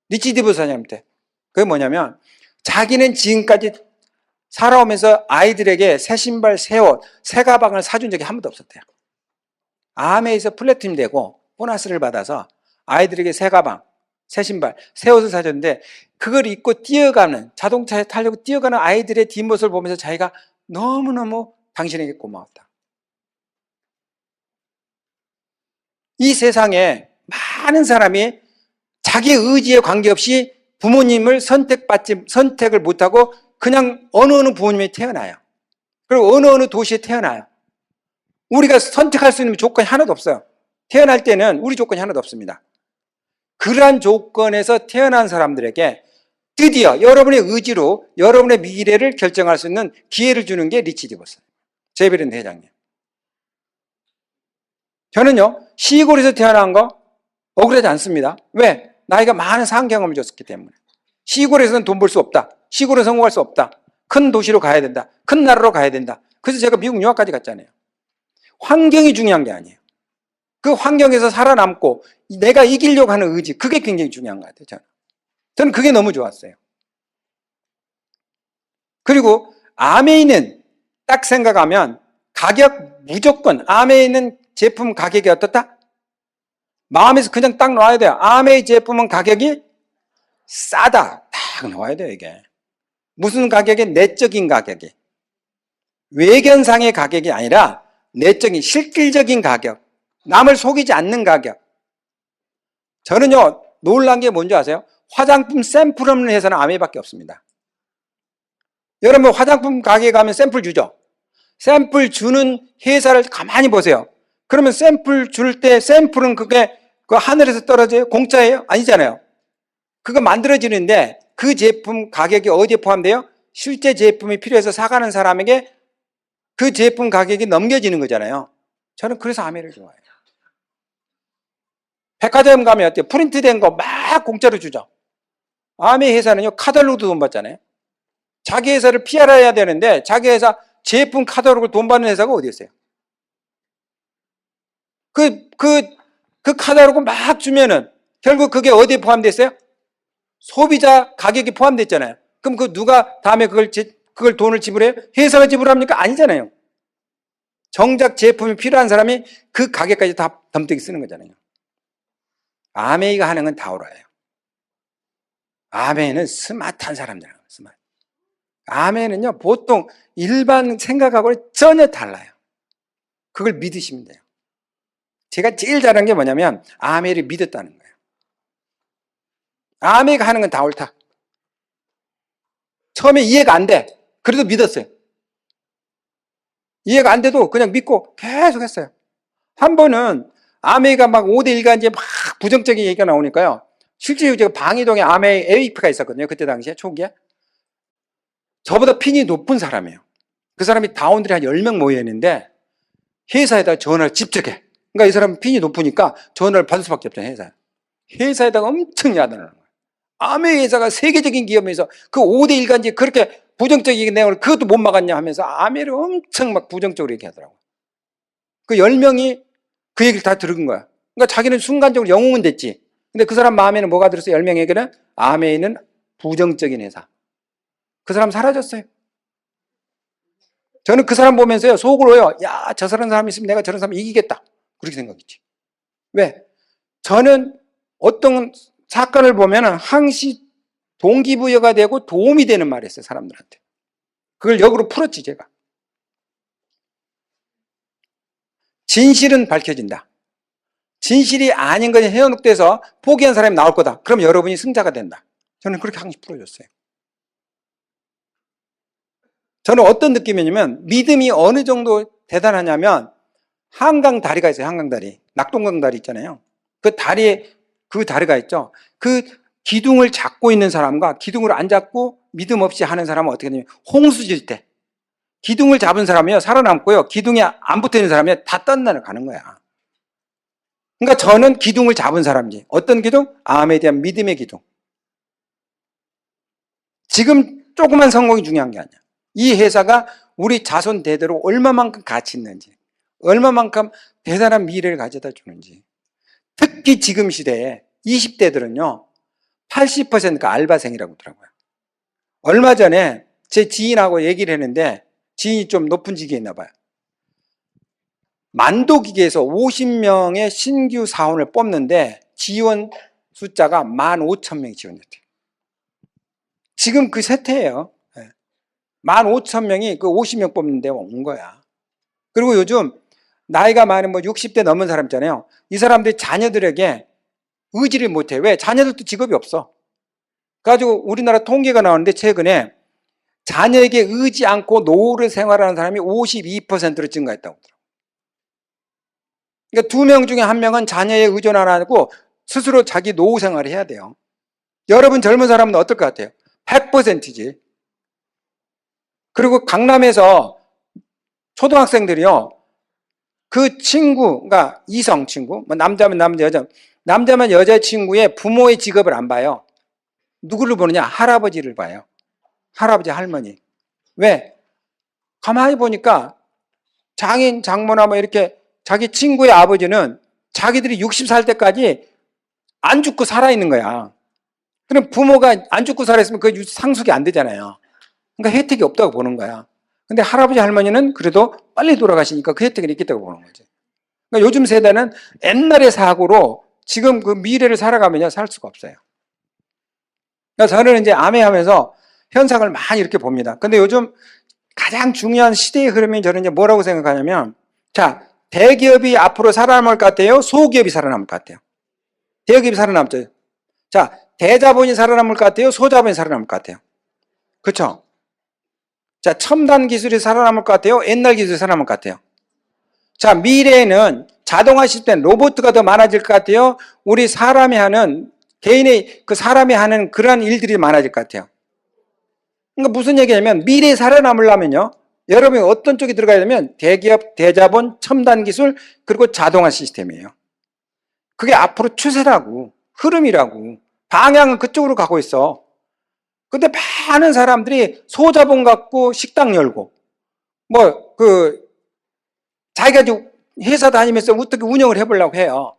리치디브 사장님한테. 그게 뭐냐면 자기는 지금까지 살아오면서 아이들에게 새 신발, 새 옷, 새 가방을 사준 적이 한 번도 없었대요. 아메에서 플래티넘 되고 보너스를 받아서 아이들에게 새 가방, 새 신발, 새 옷을 사줬는데 그걸 입고 뛰어가는, 자동차에 타려고 뛰어가는 아이들의 뒷모습을 보면서 자기가 너무너무 당신에게 고마웠다. 이 세상에 많은 사람이 자기 의지에 관계없이 부모님을 선택을 못하고 그냥 어느 부모님이 태어나요. 그리고 어느 도시에 태어나요. 우리가 선택할 수 있는 조건이 하나도 없어요. 태어날 때는 우리 조건이 하나도 없습니다. 그러한 조건에서 태어난 사람들에게 드디어 여러분의 의지로 여러분의 미래를 결정할 수 있는 기회를 주는 게 리치디버스예요. 제베린 회장님. 저는요, 시골에서 태어난 거 억울하지 않습니다. 왜? 나이가 많은 상경험을 줬기 때문에. 시골에서는 돈 벌 수 없다. 시골에 성공할 수 없다. 큰 도시로 가야 된다. 큰 나라로 가야 된다. 그래서 제가 미국 유학까지 갔잖아요. 환경이 중요한 게 아니에요. 그 환경에서 살아남고 내가 이기려고 하는 의지, 그게 굉장히 중요한 것 같아요. 저는 그게 너무 좋았어요. 그리고 아메이는 딱 생각하면 가격 무조건, 아메이는 제품 가격이 어떻다? 마음에서 그냥 딱 놔야 돼요. 아메이 제품은 가격이 싸다. 딱 나와야 돼요, 이게. 무슨 가격이? 내적인 가격이. 외견상의 가격이 아니라 내적인 실질적인 가격. 남을 속이지 않는 가격. 저는요, 놀란 게 뭔지 아세요? 화장품 샘플 없는 회사는 아메이밖에 없습니다. 여러분 화장품 가게에 가면 샘플 주죠? 샘플 주는 회사를 가만히 보세요. 그러면 샘플 줄 때 샘플은 그게 그 하늘에서 떨어져요? 공짜예요? 아니잖아요. 그거 만들어지는데 그 제품 가격이 어디에 포함돼요? 실제 제품이 필요해서 사가는 사람에게 그 제품 가격이 넘겨지는 거잖아요. 저는 그래서 아메를 좋아해요. 백화점 가면 어때요? 프린트된 거 막 공짜로 주죠. 아메 회사는요, 카탈로그도 돈 받잖아요. 자기 회사를 PR해야 되는데 자기 회사 제품 카탈로그를 돈 받는 회사가 어디 있어요? 그 카탈로그 막 주면은 결국 그게 어디에 포함됐어요? 소비자 가격이 포함됐잖아요. 그럼 그 누가 다음에 그걸 돈을 지불해요? 회사가 지불합니까? 아니잖아요. 정작 제품이 필요한 사람이 그 가격까지 다 덤태기 쓰는 거잖아요. 아메이가 하는 건 다오라예요. 아메이는 스마트한 사람들이에요. 스마트. 아메이는요, 보통 일반 생각하고는 전혀 달라요. 그걸 믿으시면 돼요. 제가 제일 잘한 게 뭐냐면 아메이를 믿었다는 거예요. 아메이가 하는 건 다 옳다. 처음에 이해가 안 돼. 그래도 믿었어요. 이해가 안 돼도 그냥 믿고 계속 했어요. 한 번은 아메이가 막 5대1가 이제 막 부정적인 얘기가 나오니까요. 실제로 제가 방이동에 아메이 AP가 있었거든요. 그때 당시에 초기에. 저보다 핀이 높은 사람이에요. 그 사람이 다운들이 한 10명 모여 있는데 회사에다 전화를 직접 해. 그러니까 이 사람은 핀이 높으니까 전화를 받을 수밖에 없잖아요. 회사에다가 엄청 야단을 하는 거예요. 아메이 회사가 세계적인 기업에서 그 5대1가 이제 그렇게 부정적인 내용을 그것도 못 막았냐 하면서 아메이를 엄청 막 부정적으로 얘기하더라고요. 그 10명이 그 얘기를 다 들은 거야. 그러니까 자기는 순간적으로 영웅은 됐지. 근데 그 사람 마음에는 뭐가 들었어요? 10명에게는 아메이는 부정적인 회사. 그 사람 사라졌어요. 저는 그 사람 보면서요, 속으로요, 야, 저 사람 있으면 내가 저런 사람 이기겠다. 그렇게 생각했지. 왜? 저는 어떤 사건을 보면 항시 동기부여가 되고 도움이 되는 말을 했어요, 사람들한테. 그걸 역으로 풀었지, 제가. 진실은 밝혀진다. 진실이 아닌 것이 헤어놓돼서 포기한 사람이 나올 거다. 그럼 여러분이 승자가 된다. 저는 그렇게 항시 풀어줬어요. 저는 어떤 느낌이냐면 믿음이 어느 정도 대단하냐면 한강 다리가 있어요. 한강 다리. 낙동강 다리 있잖아요. 그 다리가 있죠. 그 기둥을 잡고 있는 사람과 기둥을 안 잡고 믿음 없이 하는 사람은 어떻게 되냐면 홍수질 때 기둥을 잡은 사람이요 살아남고요. 기둥이 안 붙어 있는 사람이 다 떤날을 가는 거야. 그러니까 저는 기둥을 잡은 사람이지. 어떤 기둥? 암에 대한 믿음의 기둥. 지금 조그만 성공이 중요한 게 아니야. 이 회사가 우리 자손 대대로 얼마만큼 가치 있는지, 얼마만큼 대단한 미래를 가져다 주는지. 특히 지금 시대에 20대들은요 80%가 알바생이라고 하더라고요. 얼마 전에 제 지인하고 얘기를 했는데 지인이 좀 높은 직위에 있나 봐요. 만도기계에서 50명의 신규 사원을 뽑는데 지원 숫자가 15,000명이 지원됐대요. 지금 그 세태예요. 15,000명이 그 50명 뽑는데 온 거야. 그리고 요즘 나이가 많은 60대 넘은 사람 있잖아요. 이 사람들이 자녀들에게 의지를 못해. 왜? 자녀들도 직업이 없어. 그래가지고 우리나라 통계가 나오는데 최근에 자녀에게 의지 않고 노후를 생활하는 사람이 52%로 증가했다고 하더라고요. 그러니까 2명 중에 1명은 자녀에 의존 안 하고 스스로 자기 노후 생활을 해야 돼요. 여러분 젊은 사람은 어떨 것 같아요? 100%지. 그리고 강남에서 초등학생들이요. 그 친구, 그러니까 이성 친구, 남자면 남자, 남자면 여자 친구의 부모의 직업을 안 봐요. 누구를 보느냐? 할아버지를 봐요. 할아버지, 할머니. 왜? 가만히 보니까 장인, 장모나 이렇게 자기 친구의 아버지는 자기들이 60살 때까지 안 죽고 살아있는 거야. 그럼 부모가 안 죽고 살아있으면 그 상속이 안 되잖아요. 그러니까 혜택이 없다고 보는 거야. 근데 할아버지, 할머니는 그래도 빨리 돌아가시니까 그 혜택이 있겠다고 보는 거지. 그러니까 요즘 세대는 옛날의 사고로 지금 그 미래를 살아가면요, 살 수가 없어요. 그러니까 저는 이제 암회하면서 현상을 많이 이렇게 봅니다. 근데 요즘 가장 중요한 시대의 흐름이 저는 이제 뭐라고 생각하냐면, 자, 대기업이 앞으로 살아남을 것 같아요? 소기업이 살아남을 것 같아요? 대기업이 살아남죠. 자, 대자본이 살아남을 것 같아요? 소자본이 살아남을 것 같아요? 그렇죠? 자, 첨단 기술이 살아남을 것 같아요? 옛날 기술이 살아남을 것 같아요? 자, 미래에는 자동화 시스템, 로봇가 더 많아질 것 같아요? 우리 사람이 하는, 개인의 그 사람이 하는 그러한 일들이 많아질 것 같아요? 그러니까 무슨 얘기냐면, 미래에 살아남으려면요, 여러분이 어떤 쪽에 들어가야 되면, 대기업, 대자본, 첨단 기술, 그리고 자동화 시스템이에요. 그게 앞으로 추세라고, 흐름이라고, 방향은 그쪽으로 가고 있어. 근데 많은 사람들이 소자본 갖고 식당 열고, 자기가 회사 다니면서 어떻게 운영을 해보려고 해요.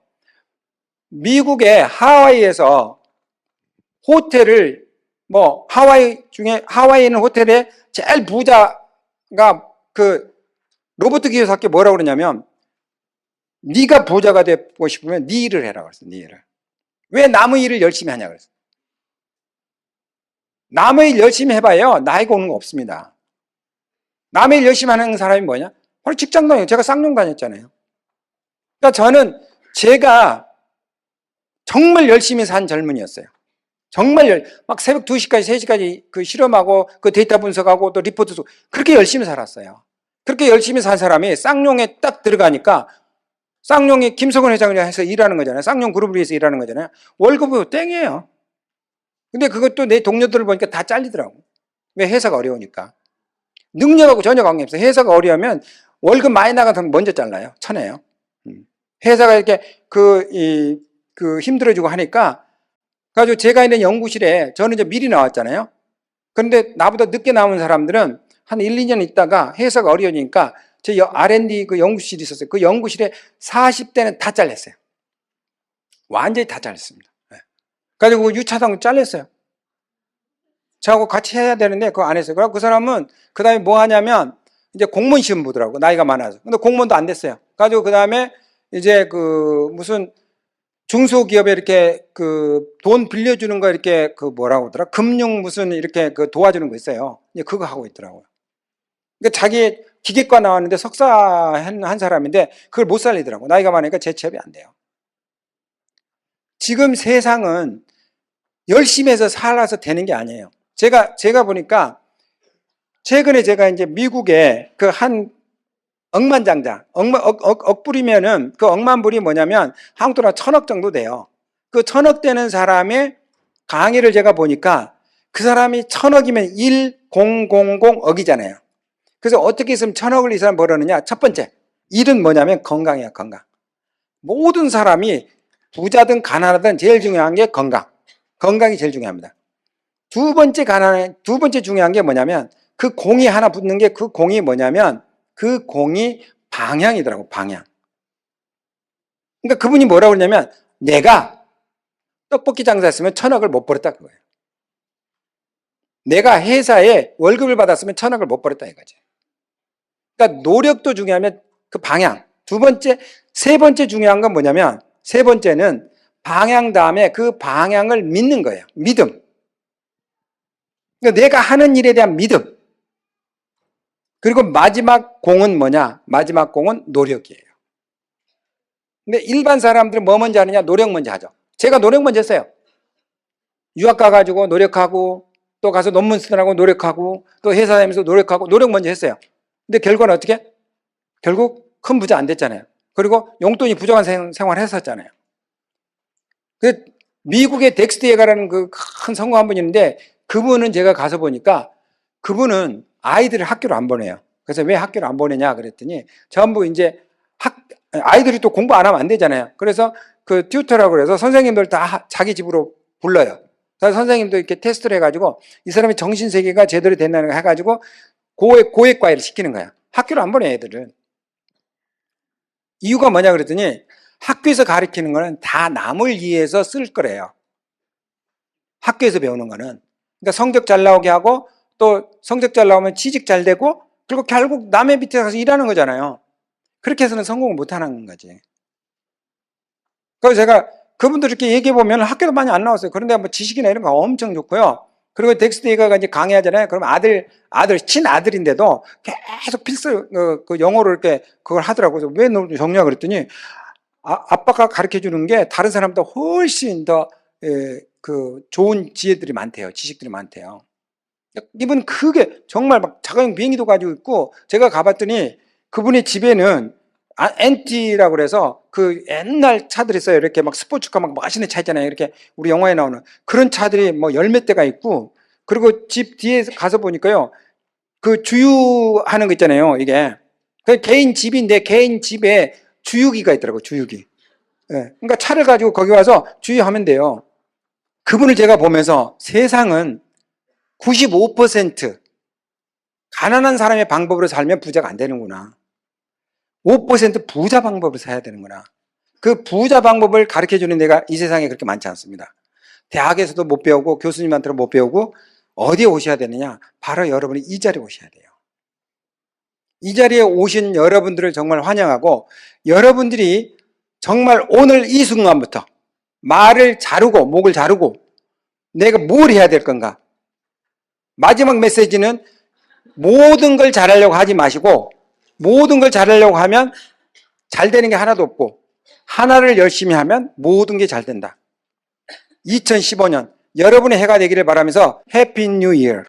미국의 하와이에서 호텔을, 하와이에 있는 호텔에 제일 부자가 그 로버트 기요사키 뭐라고 그러냐면, 네가 부자가 되고 싶으면 네 일을 해라 그랬어. 네 일을. 왜 남의 일을 열심히 하냐 그랬어. 남의 일 열심히 해봐요. 나이가 오는 거 없습니다. 남의 일 열심히 하는 사람이 뭐냐? 바로 직장 다녀요. 제가 쌍용 다녔잖아요. 그러니까 저는 제가 정말 열심히 산 젊은이였어요. 정말 막 새벽 2시까지, 3시까지 그 실험하고 그 데이터 분석하고 또 리포트 쓰고 그렇게 열심히 살았어요. 그렇게 열심히 산 사람이 쌍용에 딱 들어가니까 쌍용이 김성근 회장을 해서 일하는 거잖아요. 쌍용 그룹을 위해서 일하는 거잖아요. 월급은 땡이에요. 근데 그것도 내 동료들을 보니까 다 잘리더라고. 왜? 회사가 어려우니까. 능력하고 전혀 관계없어요. 회사가 어려우면 월급 많이 나가면 먼저 잘라요. 쳐내요. 회사가 이렇게 힘들어지고 하니까, 그래가지고 제가 있는 연구실에 저는 이제 미리 나왔잖아요. 그런데 나보다 늦게 나온 사람들은 한 1, 2년 있다가 회사가 어려우니까 제 R&D 그 연구실이 있었어요. 그 연구실에 40대는 다 잘렸어요. 완전히 다 잘렸습니다. 그래가지고 유차장 잘렸어요. 저하고 같이 해야 되는데 그거 안 했어요. 그래서 그 사람은 그 다음에 뭐 하냐면 이제 공무원 시험 보더라고. 나이가 많아서. 근데 공무원도 안 됐어요. 그래가지고 그 다음에 이제 무슨 중소기업에 이렇게 돈 빌려주는 거 이렇게 뭐라고 하더라? 금융 무슨 이렇게 도와주는 거 있어요. 이제 그거 하고 있더라고요. 그러니까 자기 기계과 나왔는데 석사 한 사람인데 그걸 못 살리더라고. 나이가 많으니까 재취업이 안 돼요. 지금 세상은 열심히 해서 살아서 되는 게 아니에요. 제가 보니까 최근에 제가 이제 미국에 한 억만장자, 억불이면은 그 억만불이 뭐냐면 한국 돈으로 1,000억 정도 돼요. 그 1,000억 되는 사람의 강의를 제가 보니까 그 사람이 1,000억이면 1000억이잖아요. 그래서 어떻게 했으면 1,000억을 이 사람 벌었느냐? 첫 번째, 일은 뭐냐면 건강이야, 건강. 모든 사람이 부자든 가난하든 제일 중요한 게 건강. 건강이 제일 중요합니다. 두 번째 중요한 게 뭐냐면 그 공이 하나 붙는 게 그 공이 뭐냐면 그 공이 방향이더라고, 방향. 그러니까 그분이 뭐라고 그러냐면 내가 떡볶이 장사했으면 1,000억을 못 벌었다 그거예요. 내가 회사에 월급을 받았으면 1,000억을 못 벌었다 이거지. 그러니까 노력도 중요하면 그 방향. 세 번째 중요한 건 뭐냐면 세 번째는 방향 다음에 그 방향을 믿는 거예요. 믿음. 그러니까 내가 하는 일에 대한 믿음. 그리고 마지막 공은 뭐냐? 마지막 공은 노력이에요. 근데 일반 사람들은 뭐 먼저 하느냐? 노력 먼저 하죠. 제가 노력 먼저 했어요. 유학 가가지고 노력하고 또 가서 논문 쓰느라고 노력하고 또 회사 다니면서 노력하고 노력 먼저 했어요. 근데 결과는 어떻게? 결국 큰 부자 안 됐잖아요. 그리고 용돈이 부족한 생활 했었잖아요. 미국의 덱스트 예가라는 그 큰 성공 한 분 있는데 그분은 제가 가서 보니까 그분은 아이들을 학교를 안 보내요. 그래서 왜 학교를 안 보내냐 그랬더니 전부 이제 아이들이 또 공부 안 하면 안 되잖아요. 그래서 그 튜터라고 그래서 선생님들 다 자기 집으로 불러요. 그래서 선생님도 이렇게 테스트를 해가지고 이 사람의 정신세계가 제대로 됐나는 거 해가지고 고액 과외를 시키는 거야. 학교를 안 보내 애들은. 이유가 뭐냐 그랬더니 학교에서 가르치는 거는 다 남을 위해서 쓸 거래요. 학교에서 배우는 거는. 그러니까 성적 잘 나오게 하고 또 성적 잘 나오면 취직 잘 되고 그리고 결국 남의 밑에 가서 일하는 거잖아요. 그렇게 해서는 성공을 못 하는 거지. 그래서 제가 그분들 이렇게 얘기해 보면 학교도 많이 안 나왔어요. 그런데 뭐 지식이나 이런 거 엄청 좋고요. 그리고 덱스터가 이제 강의하잖아요. 그럼 친아들인데도 계속 필수, 그 영어로 이렇게 그걸 하더라고요. 왜 너 정리야? 그랬더니, 아빠가 가르쳐 주는 게 다른 사람보다 훨씬 더, 그 좋은 지혜들이 많대요. 지식들이 많대요. 이분 그게 정말 막 자가용 비행기도 가지고 있고, 제가 가봤더니 그분의 집에는 엔티라고 그래서 그 옛날 차들 있어요. 이렇게 막 스포츠카 막 멋있는 차 있잖아요. 이렇게 우리 영화에 나오는 그런 차들이 뭐 열 몇 대가 있고, 그리고 집 뒤에 가서 보니까요. 그 주유하는 거 있잖아요. 이게. 그 개인 집인데 개인 집에 주유기가 있더라고요. 주유기. 예. 그러니까 차를 가지고 거기 와서 주유하면 돼요. 그분을 제가 보면서 세상은 95% 가난한 사람의 방법으로 살면 부자가 안 되는구나. 5% 부자 방법을 사야 되는구나. 그 부자 방법을 가르쳐 주는 데가 이 세상에 그렇게 많지 않습니다. 대학에서도 못 배우고 교수님한테도 못 배우고 어디에 오셔야 되느냐? 바로 여러분이 이 자리에 오셔야 돼요. 이 자리에 오신 여러분들을 정말 환영하고, 여러분들이 정말 오늘 이 순간부터 말을 자르고 목을 자르고 내가 뭘 해야 될 건가? 마지막 메시지는 모든 걸 잘하려고 하지 마시고, 모든 걸 잘하려고 하면 잘 되는 게 하나도 없고, 하나를 열심히 하면 모든 게 잘 된다. 2015년 여러분의 해가 되기를 바라면서 해피 뉴 이어.